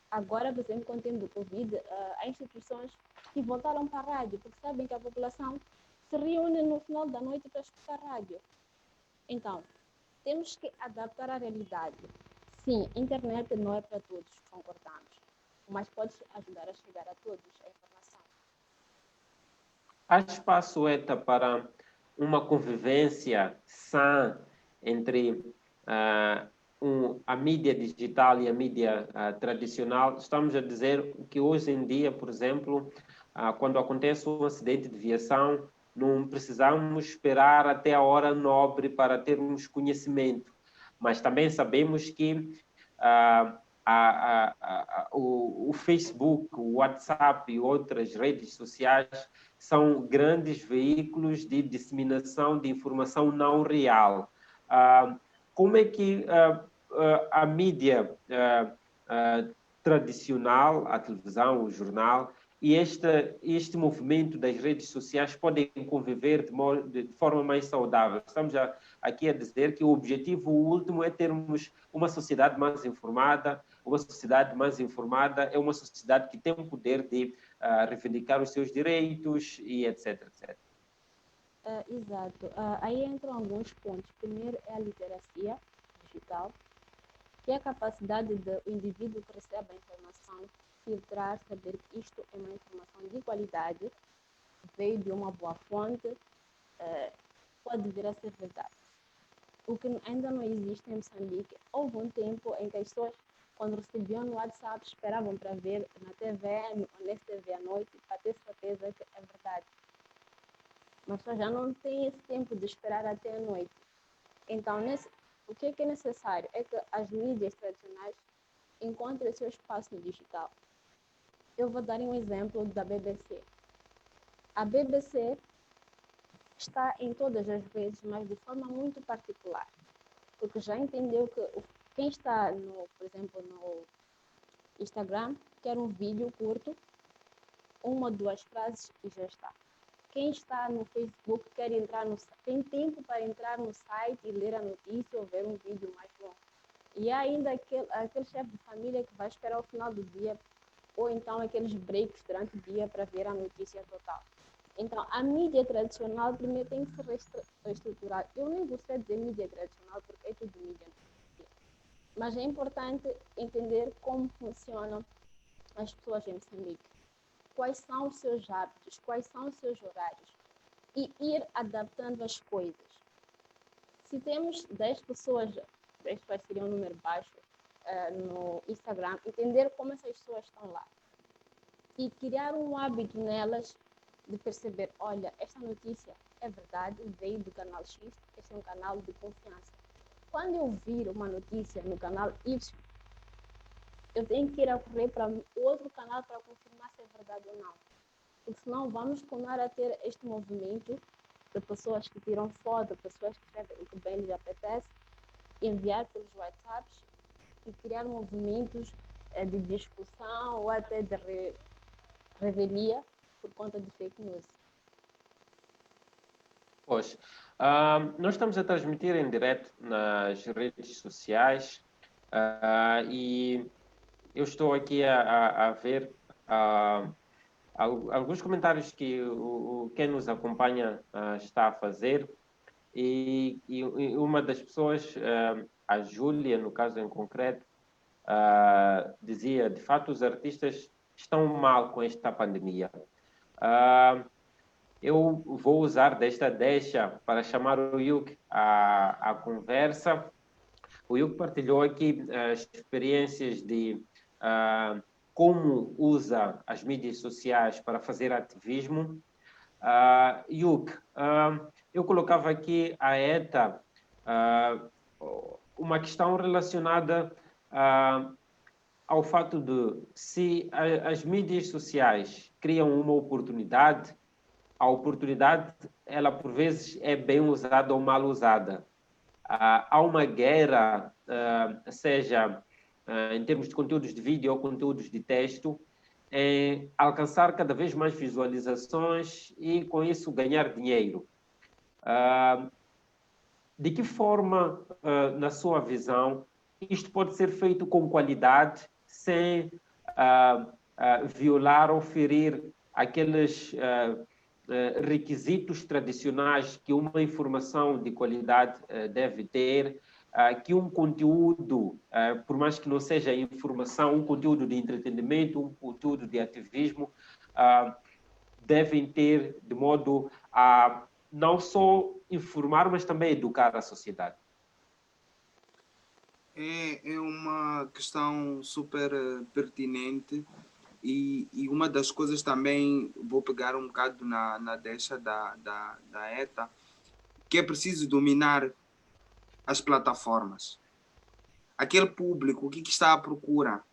Agora, por exemplo, com o tempo do Covid, há instituições que voltaram para a rádio, porque sabem que a população se reúne no final da noite para escutar rádio. Então, temos que adaptar a realidade. Sim, internet não é para todos, concordamos, mas pode ajudar a chegar a todos a informação. Há espaço, ETA, para uma convivência sã entre a mídia digital e a mídia tradicional? Estamos a dizer que hoje em dia, por exemplo, quando acontece um acidente de viação, não precisamos esperar até a hora nobre para termos conhecimento, mas também sabemos que o Facebook, o WhatsApp e outras redes sociais são grandes veículos de disseminação de informação não real. Como é que a mídia tradicional, a televisão, o jornal, e este movimento das redes sociais podem conviver de forma mais saudável? Estamos aqui a dizer que o objetivo último é termos uma sociedade mais informada. Uma sociedade mais informada é uma sociedade que tem o poder de reivindicar os seus direitos e etc, etc. Exato. Aí entram alguns pontos. Primeiro é a literacia digital, que é a capacidade do indivíduo que recebe a informação filtrar, saber que isto é uma informação de qualidade, veio de uma boa fonte, pode vir a ser verdade. O que ainda não existe em Moçambique, houve um tempo em que as pessoas, quando recebiam no WhatsApp, esperavam para ver na TV ou na TV à noite, para ter certeza que é verdade. Mas já não tem esse tempo de esperar até a noite. Então, o que é necessário é que as mídias tradicionais encontrem seu espaço no digital. Eu vou dar um exemplo da BBC. A BBC está em todas as redes, mas de forma muito particular, porque já entendeu que quem está, por exemplo, no Instagram, quer um vídeo curto, uma ou duas frases e já está. Quem está no Facebook quer tem tempo para entrar no site e ler a notícia ou ver um vídeo mais longo. E há ainda aquele chefe de família que vai esperar o final do dia, ou então aqueles breaks durante o dia para ver a notícia total. Então, a mídia tradicional primeiro tem que se reestruturar. Eu nem gostaria de dizer mídia tradicional, porque é tudo mídia. Mas é importante entender como funcionam as pessoas em Moçambique. Quais são os seus hábitos, quais são os seus horários. E ir adaptando as coisas. Se temos 10 pessoas, 10 seria um número baixo, no Instagram, entender como essas pessoas estão lá. E criar um hábito nelas de perceber, olha, esta notícia é verdade, veio do canal X, este é um canal de confiança. Quando eu vir uma notícia no canal Y, eu tenho que ir a correr para outro canal para confirmar se é verdade ou não. Porque senão vamos continuar a ter este movimento de pessoas que tiram foto, pessoas que escrevem o que bem lhes apetece, enviar pelos WhatsApps e criar movimentos de discussão ou até de revelia por conta de fake news? Pois, nós estamos a transmitir em direto nas redes sociais e eu estou aqui a ver alguns comentários que quem nos acompanha está a fazer e uma das pessoas, a Júlia, no caso em concreto, dizia, de fato, os artistas estão mal com esta pandemia. Eu vou usar desta deixa para chamar o Yuk à conversa. O Yuk partilhou aqui as experiências de como usa as mídias sociais para fazer ativismo. Yuk, eu colocava aqui a ETA uma questão relacionada ao fato de se as mídias sociais criam uma oportunidade, a oportunidade, ela por vezes é bem usada ou mal usada. Há uma guerra, seja em termos de conteúdos de vídeo ou conteúdos de texto, em alcançar cada vez mais visualizações e, com isso, ganhar dinheiro. De que forma, na sua visão, isto pode ser feito com qualidade, sem violar ou ferir aqueles requisitos tradicionais que uma informação de qualidade deve ter, que um conteúdo, por mais que não seja informação, um conteúdo de entretenimento, um conteúdo de ativismo, devem ter de modo a não só informar, mas também educar a sociedade? É uma questão super pertinente e uma das coisas também, vou pegar um bocado na deixa da ETA, que é preciso dominar as plataformas. Aquele público, o que está à procura?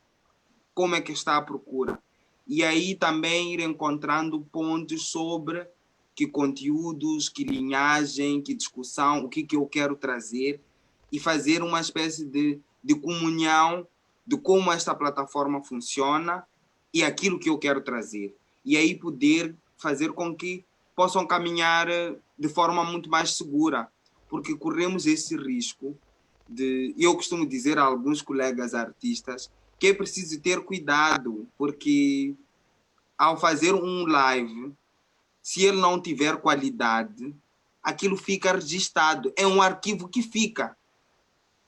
Como é que está à procura? E aí também ir encontrando pontos sobre que conteúdos, que linhagem, que discussão, o que eu quero trazer e fazer uma espécie de comunhão de como esta plataforma funciona e aquilo que eu quero trazer. E aí poder fazer com que possam caminhar de forma muito mais segura, porque corremos esse risco de... Eu costumo dizer a alguns colegas artistas que é preciso ter cuidado, porque ao fazer um live, se ele não tiver qualidade, aquilo fica registrado. É um arquivo que fica.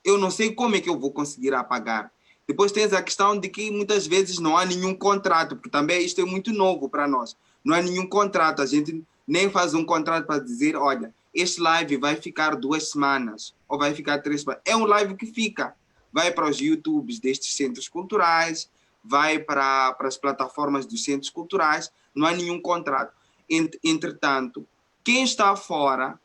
Eu não sei como é que eu vou conseguir apagar. Depois tens a questão de que muitas vezes não há nenhum contrato, porque também isto é muito novo para nós. Não há nenhum contrato. A gente nem faz um contrato para dizer, olha, este live vai ficar 2 semanas ou vai ficar 3 semanas. É um live que fica. Vai para os YouTubes destes centros culturais, vai para as plataformas dos centros culturais. Não há nenhum contrato. Entretanto, quem está fora,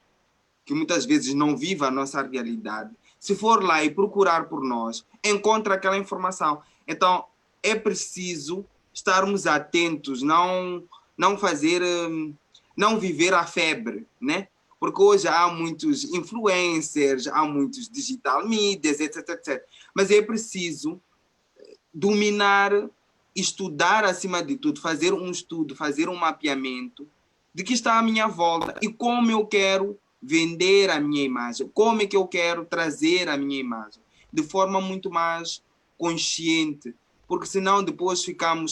que muitas vezes não vive a nossa realidade, se for lá e procurar por nós, encontra aquela informação. Então, é preciso estarmos atentos, não fazer, não viver a febre, né? Porque hoje há muitos influencers, há muitos digital medias, etc, etc. Mas é preciso dominar, estudar acima de tudo, fazer um estudo, fazer um mapeamento de que está à minha volta e como eu quero vender a minha imagem, como é que eu quero trazer a minha imagem, de forma muito mais consciente, porque senão depois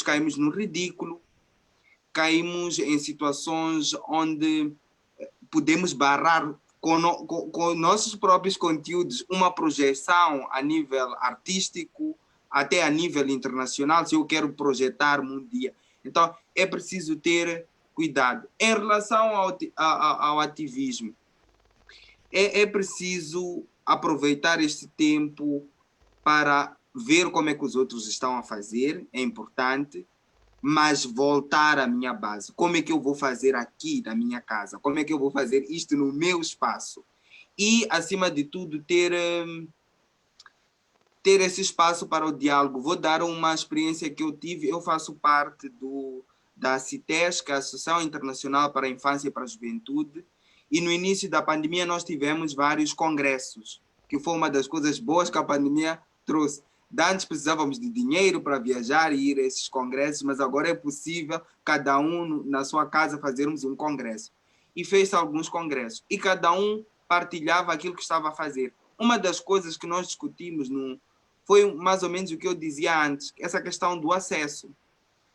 caímos no ridículo, caímos em situações onde podemos barrar com nossos próprios conteúdos uma projeção a nível artístico, até a nível internacional, se eu quero projetar um dia. Então, é preciso ter cuidado. Em relação ao ativismo, é preciso aproveitar este tempo para ver como é que os outros estão a fazer, é importante, mas voltar à minha base. Como é que eu vou fazer aqui na minha casa? Como é que eu vou fazer isto no meu espaço? E, acima de tudo, ter esse espaço para o diálogo. Vou dar uma experiência que eu tive. Eu faço parte da CITES, que é a Associação Internacional para a Infância e para a Juventude, e no início da pandemia nós tivemos vários congressos, que foi uma das coisas boas que a pandemia trouxe. Antes precisávamos de dinheiro para viajar e ir a esses congressos, mas agora é possível cada um na sua casa fazermos um congresso. E fez alguns congressos. E cada um partilhava aquilo que estava a fazer. Uma das coisas que nós discutimos foi mais ou menos o que eu dizia antes, essa questão do acesso,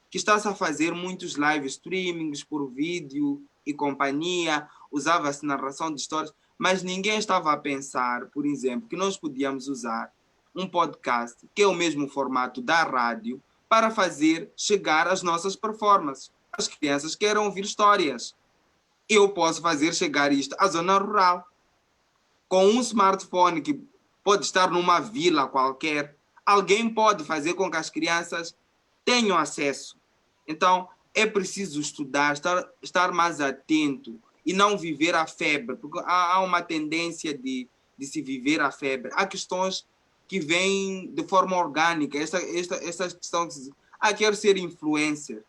que está-se a fazer muitos live streamings por vídeo e companhia, usava-se narração de histórias, mas ninguém estava a pensar, por exemplo, que nós podíamos usar um podcast, que é o mesmo formato da rádio, para fazer chegar as nossas performances. As crianças querem ouvir histórias. Eu posso fazer chegar isto à zona rural. Com um smartphone que pode estar numa vila qualquer, alguém pode fazer com que as crianças tenham acesso. Então, é preciso estudar, estar mais atento e não viver a febre, porque há uma tendência de se viver a febre. Há questões que vêm de forma orgânica. Essa questão que quero ser influencer.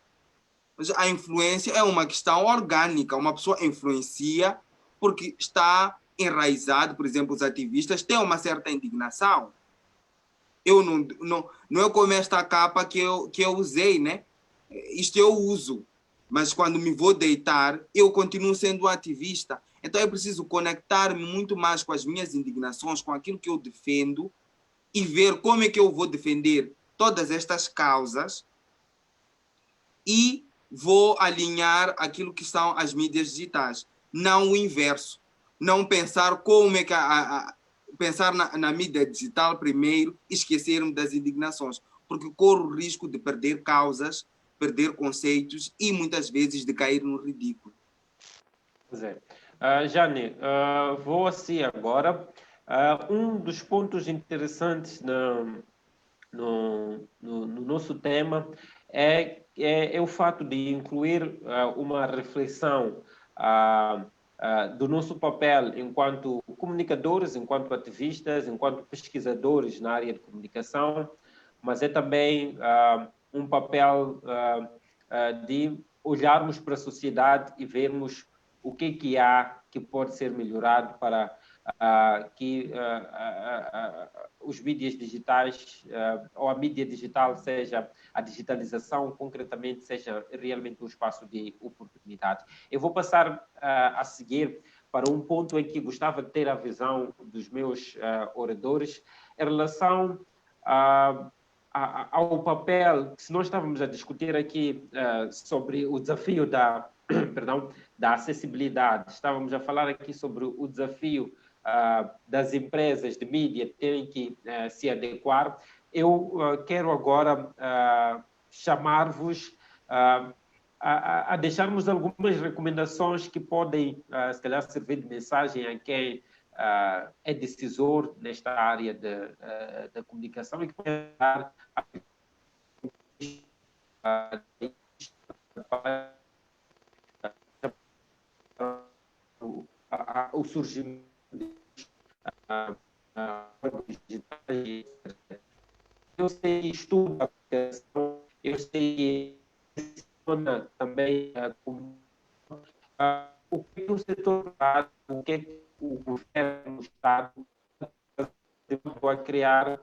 Mas a influência é uma questão orgânica. Uma pessoa influencia porque está enraizado, por exemplo, os ativistas têm uma certa indignação. Eu não é como esta capa que eu usei, né? Isto eu uso, mas quando me vou deitar, eu continuo sendo um ativista. Então é preciso conectar-me muito mais com as minhas indignações, com aquilo que eu defendo e ver como é que eu vou defender todas estas causas e vou alinhar aquilo que são as mídias digitais, não o inverso. Não pensar como é que pensar na mídia digital primeiro e esquecer-me das indignações, porque corro o risco de perder causas, perder conceitos e muitas vezes de cair no ridículo. Pois é. Jane, vou assim agora. Um dos pontos interessantes no nosso tema é o fato de incluir uma reflexão do nosso papel enquanto comunicadores, enquanto ativistas, enquanto pesquisadores na área de comunicação, mas é também um papel de olharmos para a sociedade e vermos o que há que pode ser melhorado para que os mídias digitais, ou a mídia digital seja, a digitalização concretamente seja realmente um espaço de oportunidade. Eu vou passar a seguir para um ponto em que gostava de ter a visão dos meus oradores em relação ao papel, se nós estávamos a discutir aqui sobre o desafio da acessibilidade, estávamos a falar aqui sobre o desafio das empresas de mídia terem que se adequar. Eu quero agora chamar-vos a deixarmos algumas recomendações que podem, se calhar, servir de mensagem a quem é decisor nesta área da comunicação e que pode dar o surgimento digitais. Eu sei estudo a aplicação, eu sei também o que o setor faz, o que o governo, o Estado vai criar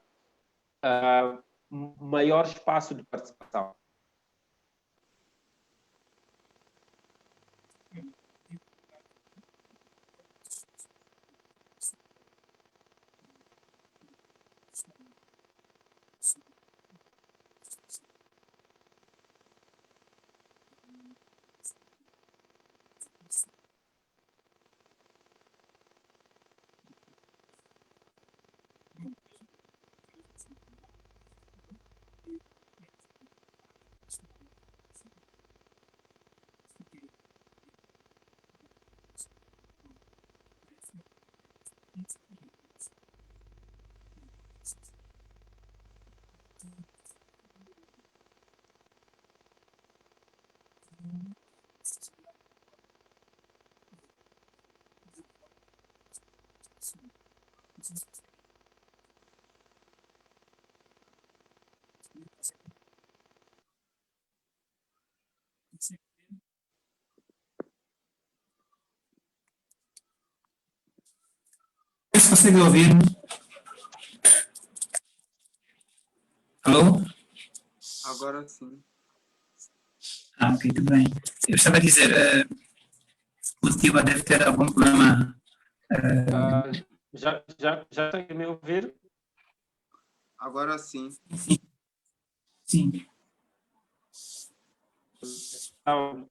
maior espaço de participação. Você consegue ouvir-me? Alô? Agora sim. Ok, tudo bem. Eu estava a dizer, o Tiva deve ter algum problema. Já está a me ouvir? Agora sim. Sim. Então,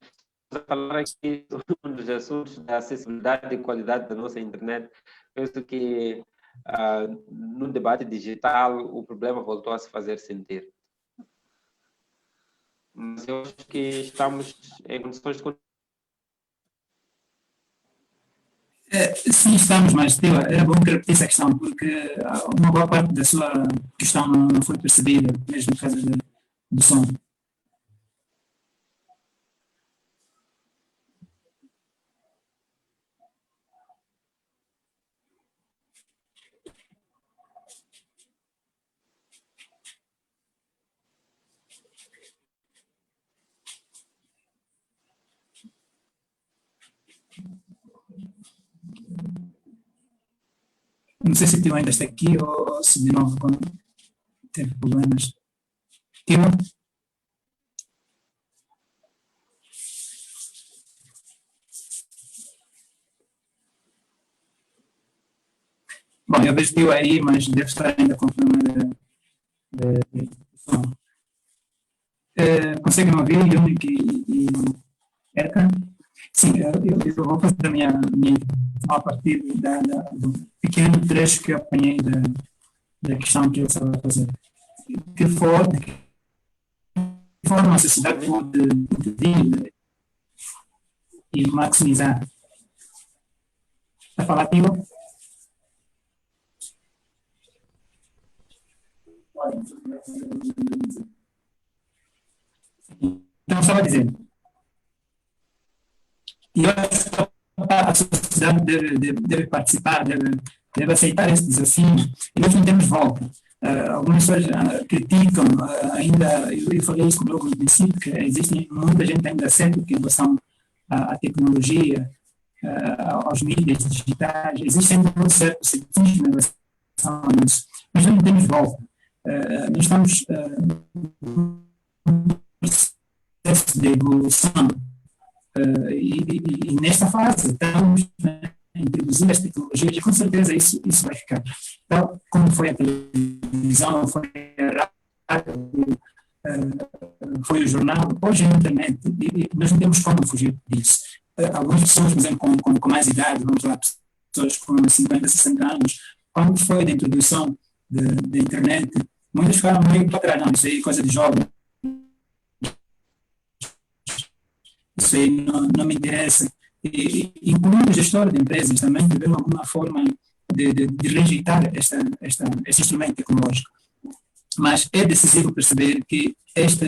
a falar aqui um dos assuntos da acessibilidade e qualidade da nossa internet. Penso que no debate digital o problema voltou a se fazer sentir. Mas eu acho que estamos em condições de... Sim, estamos, mas era bom que repetisse a questão, porque uma boa parte da sua questão não foi percebida, mesmo por causa do som. Não sei se o Tio ainda está aqui ou se de novo teve problemas. Tio? Bom, eu vejo o Tio aí, mas deve estar ainda com problema de som. Conseguem ouvir, Yunick e Erkan? Sim, eu vou fazer a minha a partir do pequeno trecho que eu apanhei da questão que eu estava a fazer. De que forma a sociedade pode intervir e maximizar. Está a falar, Tio? Então, estava dizendo, e eu acho que a sociedade deve participar, deve aceitar esse desafio, e nós não temos volta. Algumas pessoas criticam, ainda, eu falei isso logo no princípio, que existe muita gente ainda cética em relação à tecnologia, aos mídias digitais, existe ainda um certo ceticismo em relação a isso, mas nós não temos volta. Nós estamos num processo de evolução e nesta fase estamos a introduzir as tecnologias e com certeza isso vai ficar. Então, como foi a televisão, foi a rádio, foi o jornal, hoje é a internet, e nós não temos como fugir disso. Algumas pessoas, por exemplo, com mais idade, vamos lá, pessoas com 50, 60 anos, quando foi a introdução da internet, muitas ficaram meio para trás, não, isso aí é coisa de jovem. Isso aí não me interessa. Incluindo o gestor de empresas também tiveram alguma forma de rejeitar este instrumento tecnológico. Mas é decisivo perceber que esta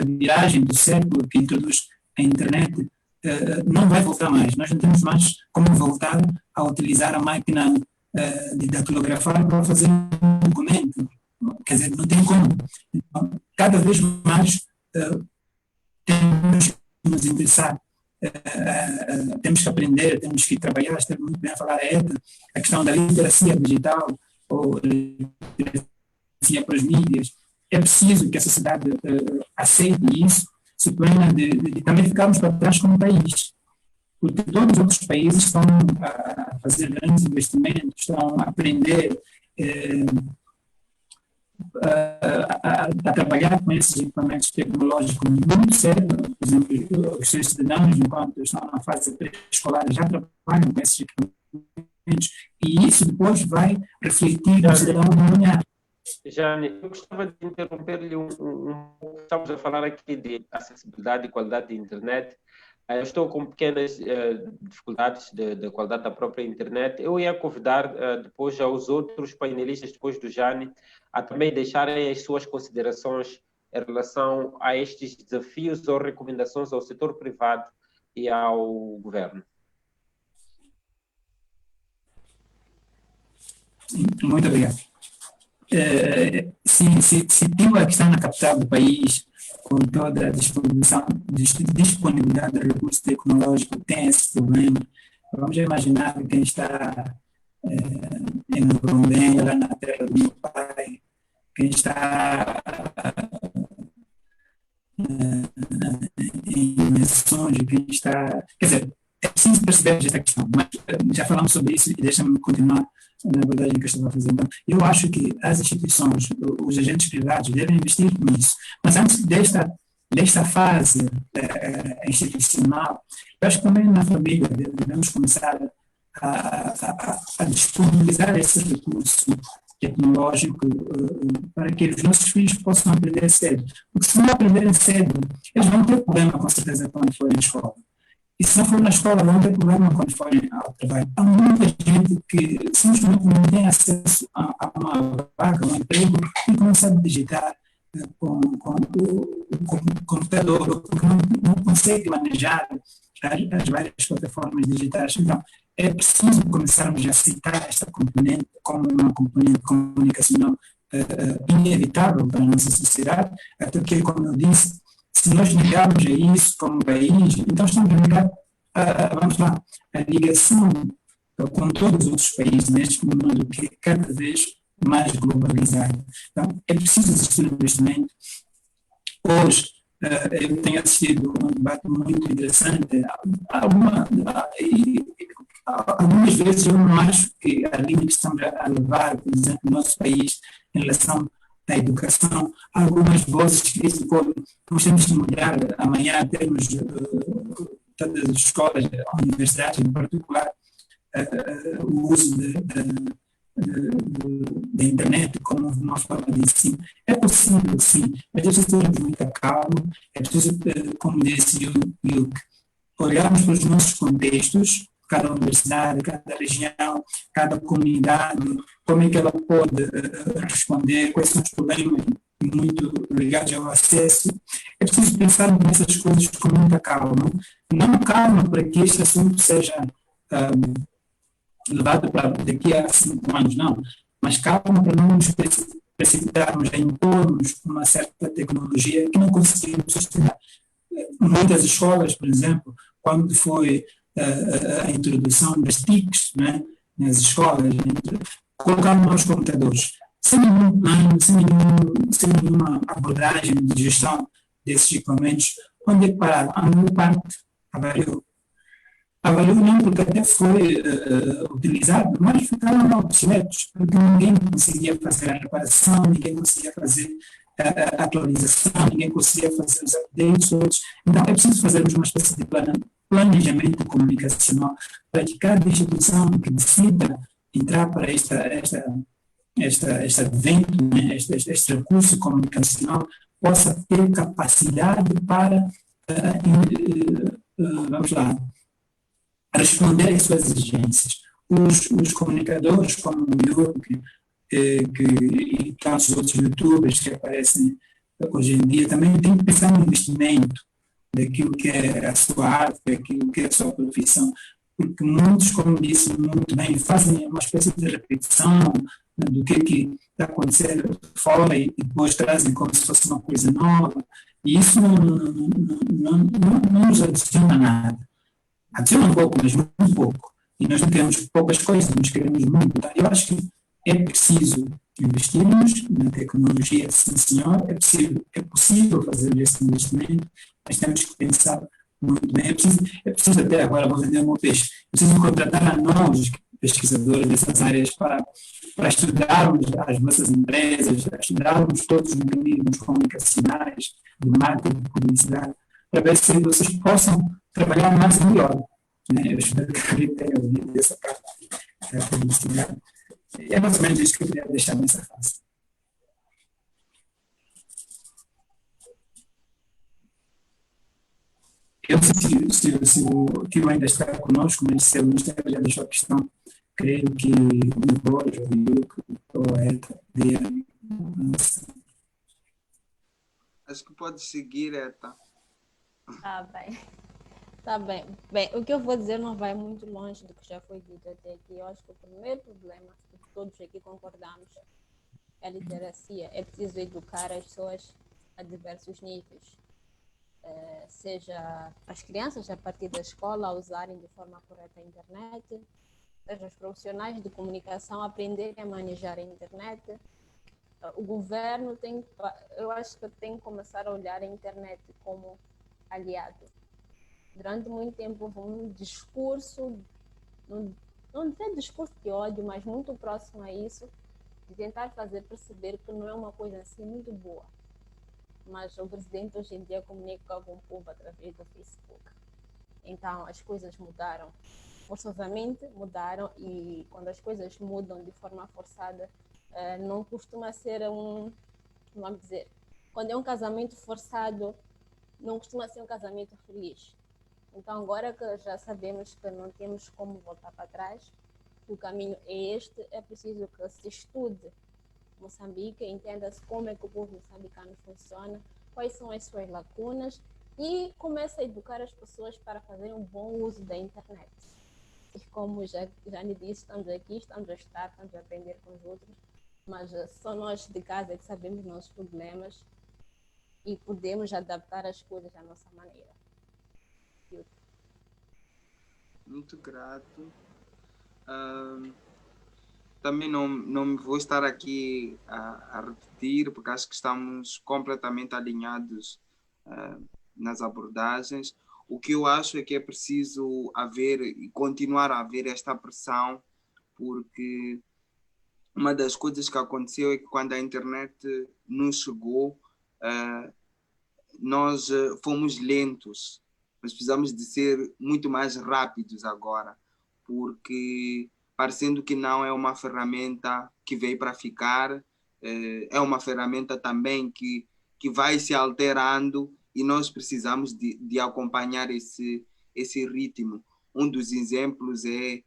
viragem do século que introduz a internet não vai voltar mais. Nós não temos mais como voltar a utilizar a máquina de datilografar para fazer um documento. Quer dizer, não tem como. Então, cada vez mais temos que nos interessar, temos que aprender, temos que trabalhar, está muito bem a falar a questão da literacia digital ou literacia para as mídias. É preciso que a sociedade aceite isso, se plena de também ficarmos para trás como país, porque todos os outros países estão a fazer grandes investimentos, estão a aprender a trabalhar com esses equipamentos tecnológicos muito sério. Por exemplo, os seus cidadãos, enquanto estão na fase pré-escolar, já trabalham com esses equipamentos, e isso depois vai refletir no cidadão do amanhã. Jane, eu gostava de interromper-lhe um pouco. Estamos a falar aqui de acessibilidade e qualidade da internet. Eu estou com pequenas dificuldades de qualidade da própria internet. Eu ia convidar depois aos outros painelistas, depois do Jane, a também deixarem as suas considerações em relação a estes desafios ou recomendações ao setor privado e ao governo. Muito obrigado. Se Piva, que está na capital do país, com toda a disponibilidade de recursos tecnológicos, tem esse problema, vamos imaginar quem está em Rondônia, lá na terra do meu pai, quem está em ações, quem está. Quer dizer, é preciso perceber esta questão, mas já falamos sobre isso e deixa-me continuar na abordagem que eu estava a fazer. Então, eu acho que as instituições, os agentes privados devem investir nisso, mas antes desta fase institucional, eu acho que também na família devemos começar a disponibilizar esse recurso tecnológico para que os nossos filhos possam aprender cedo. Porque se não aprenderem cedo, eles vão ter problema, com certeza, quando forem à escola. E se não for na escola, vão ter problema quando forem ao trabalho. Há muita gente que simplesmente não tem acesso a uma vaga, a um emprego, e não sabe digitar com o computador, porque não consegue manejar as várias plataformas digitais. Então, é preciso começarmos a aceitar esta componente como uma componente comunicacional inevitável para a nossa sociedade, até porque, como eu disse, se nós negarmos a isso como país, então estamos a negar, vamos lá, a ligação com todos os outros países neste mundo que é cada vez mais globalizado. Então, é preciso existir um investimento. Hoje, eu tenho assistido a um debate muito interessante. Algumas vezes eu não acho que a linha que estamos a levar, por exemplo, no nosso país, em relação à educação, há algumas vozes que dizem que nós temos que mudar amanhã, termos todas as escolas, universidades em particular, o uso da internet como uma forma de ensino. É possível, sim, mas é preciso ter muita calma, é preciso, como disse Yuke, olharmos para os nossos contextos, cada universidade, cada região, cada comunidade, como é que ela pode responder, quais são os problemas muito ligados ao acesso. É preciso pensar nessas coisas com muita calma. Não calma para que este assunto seja levado para daqui a 5 anos, não. Mas calma para não nos precipitarmos a impormos uma certa tecnologia que não conseguimos sustentar. Muitas escolas, por exemplo, quando foi a introdução das TICs, né, nas escolas, colocaram lá os computadores, sem nenhum plano, sem nenhuma abordagem de gestão desses equipamentos. Onde é que pararam? A maior parte avaliou. Avaliou não porque até foi utilizado, mas ficaram lá obsoletos, porque ninguém conseguia fazer a reparação, ninguém conseguia fazer a atualização, ninguém conseguia fazer os updates todos. Então, é preciso fazermos uma espécie de planejamento comunicacional para que cada instituição que decida entrar para este evento, né, este recurso comunicacional, possa ter capacidade para, vamos lá, responder às suas exigências. Os comunicadores, como o Yuke, e tantos outros youtubers que aparecem hoje em dia, também têm que pensar no investimento daquilo que é a sua arte, daquilo que é a sua profissão, porque muitos, como disse muito bem, fazem uma espécie de repetição, né, do que está acontecendo fora e depois trazem como se fosse uma coisa nova, e isso não nos adiciona nada. Adiciona um pouco, mas muito pouco. E nós não queremos poucas coisas, nós queremos muito. Então, eu acho que é preciso investirmos na tecnologia, sim senhor, é possível fazer esse investimento, mas temos que pensar muito bem. É preciso até agora, vou vender o meu peixe, é preciso contratar novos pesquisadores dessas áreas para estudarmos as nossas empresas, estudarmos todos os mecanismos comunicacionais, de marketing, de publicidade, para ver se vocês possam trabalhar mais e melhor. Né? Eu espero que alguém tenha ouvido dessa parte da publicidade. É mais ou menos isso que eu queria deixar nessa fase. Eu não sei se o Tio ainda está conosco, mas se ele não estiver, já deixou a questão. Creio que o Borja, o Yuke, ou a Eta, acho que pode seguir, Eta. Tá bem. Tá bem. Bem, o que eu vou dizer não vai muito longe do que já foi dito até aqui. Eu acho que o primeiro problema, que todos aqui concordamos, é a literacia. É preciso educar as pessoas a diversos níveis. Seja as crianças, a partir da escola, a usarem de forma correta a internet, seja os profissionais de comunicação aprenderem a manejar a internet, O governo tem, eu acho que tem que começar a olhar a internet como aliado. Durante muito tempo houve um discurso, não tem discurso de ódio, mas muito próximo a isso, de tentar fazer perceber que não é uma coisa assim muito boa. Mas o presidente hoje em dia comunica com o povo através do Facebook. Então as coisas mudaram, forçosamente mudaram, e quando as coisas mudam de forma forçada, não costuma ser vamos dizer, quando é um casamento forçado, não costuma ser um casamento feliz. Então agora que já sabemos que não temos como voltar para trás, que o caminho é este, é preciso que se estude Moçambique, entenda-se como é que o povo moçambicano funciona, quais são as suas lacunas, e comece a educar as pessoas para fazerem um bom uso da internet. E como já lhe disse, estamos aqui, estamos a estar, estamos a aprender com os outros, mas só nós de casa é que sabemos nossos problemas e podemos adaptar as coisas à nossa maneira. Muito grato. Também não me vou estar aqui a repetir, porque acho que estamos completamente alinhados nas abordagens. O que eu acho é que é preciso haver e continuar a haver esta pressão, porque uma das coisas que aconteceu é que quando a internet nos chegou, nós fomos lentos, mas precisamos de ser muito mais rápidos agora, porque parecendo que não é uma ferramenta que veio para ficar, é uma ferramenta também que vai se alterando e nós precisamos de acompanhar esse ritmo. Um dos exemplos é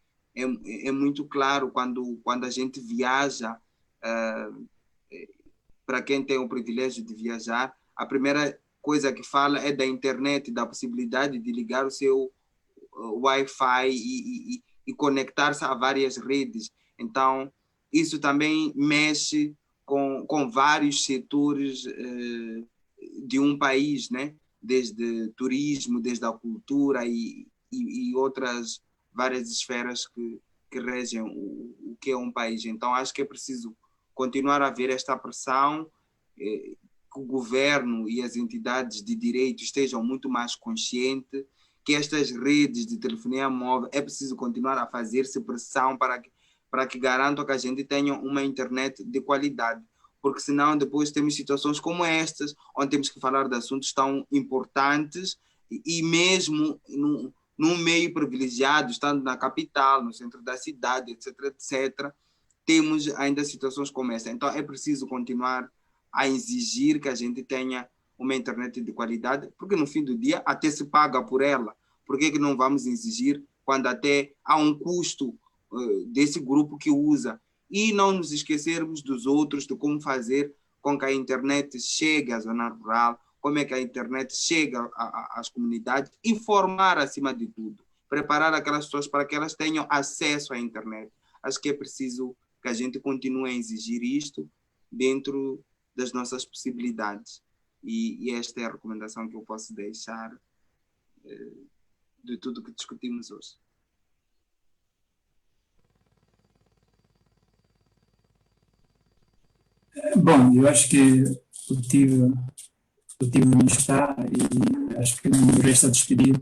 muito claro quando a gente viaja, para quem tem o privilégio de viajar, a primeira coisa que fala é da internet, da possibilidade de ligar o seu Wi-Fi e conectar-se a várias redes. Então, isso também mexe com vários setores de um país, né? Desde turismo, desde a cultura e outras várias esferas que regem o que é um país. Então, acho que é preciso continuar a haver esta pressão, que o governo e as entidades de direito estejam muito mais conscientes, que estas redes de telefonia móvel é preciso continuar a fazer-se pressão para que garantam que a gente tenha uma internet de qualidade, porque senão depois temos situações como estas, onde temos que falar de assuntos tão importantes e mesmo num meio privilegiado, estando na capital, no centro da cidade, etc., etc., temos ainda situações como essa. Então é preciso continuar a exigir que a gente tenha uma internet de qualidade, porque no fim do dia até se paga por ela. Por que não vamos exigir quando até há um custo desse grupo que usa? E não nos esquecermos dos outros, de como fazer com que a internet chegue à zona rural, como é que a internet chega às comunidades, informar acima de tudo, preparar aquelas pessoas para que elas tenham acesso à internet. Acho que é preciso que a gente continue a exigir isto dentro das nossas possibilidades. E esta é a recomendação que eu posso deixar de tudo que discutimos hoje. Bom, eu acho que o Tive não está, e acho que não me resta despedir.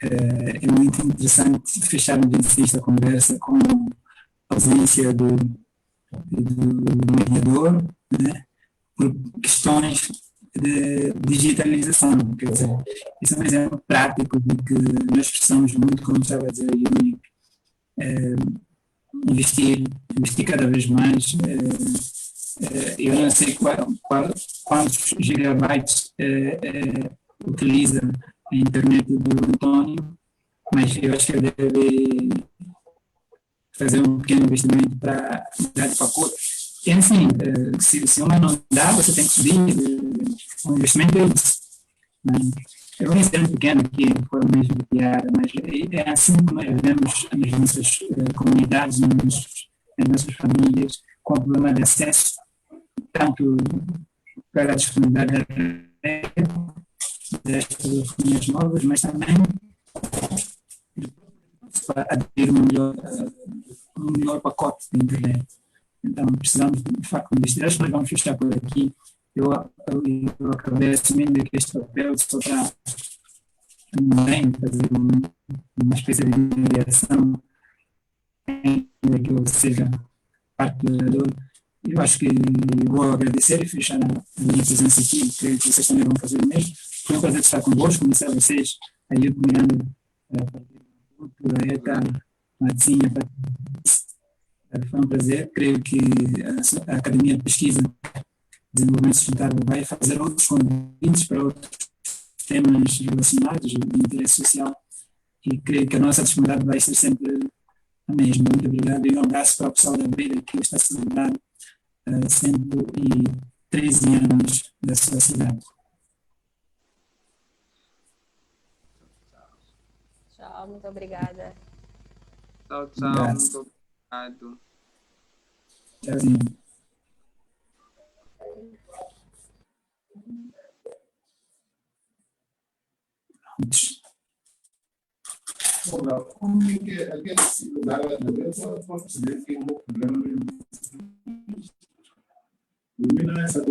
É muito interessante fecharmos esta conversa com a ausência do mediador, né, por questões de digitalização. Quer dizer, isso é um exemplo prático de que nós precisamos muito, como estava a dizer, investir cada vez mais. Eu não sei quantos gigabytes utiliza a internet do Antônio, mas eu acho que ele deve fazer um pequeno investimento para mudar de pacote. E, enfim, se uma não dá, você tem que subir. O investimento é isso. É um exemplo pequeno aqui, de forma mesmo de piada, mas é assim que nós vivemos nas nossas comunidades, nas nossas famílias, com o problema de acesso, tanto para a disponibilidade da rede, das telefoниas novas, mas também para adquirir um melhor pacote de internet. Então, precisamos, de facto, investir. Acho que nós vamos fechar por aqui. Eu acabei assumindo que este papel só para também fazer uma espécie de mediação, ainda que eu seja parte do orador. Eu acho que vou agradecer e fechar a minha presença aqui, creio que vocês também vão fazer o mesmo. Foi um prazer estar convosco, conhecer vocês, a Ilko Miranda, a ETA, a Matzinha, foi um prazer. Creio que a Academia de Pesquisa e Desenvolvimento Sustentável vai fazer outros convites para outros temas relacionados de interesse social e creio que a nossa disponibilidade vai ser sempre a mesma. Muito obrigado e um abraço para o pessoal da Beira que está a celebrar 113 anos da sua cidade. Tchau, muito obrigada. Tchau, Obrigado. muito obrigado. Tchauzinho. Ora, como é que aquele se dá a cabeça, pode perceber que é um problema. Ilumina essa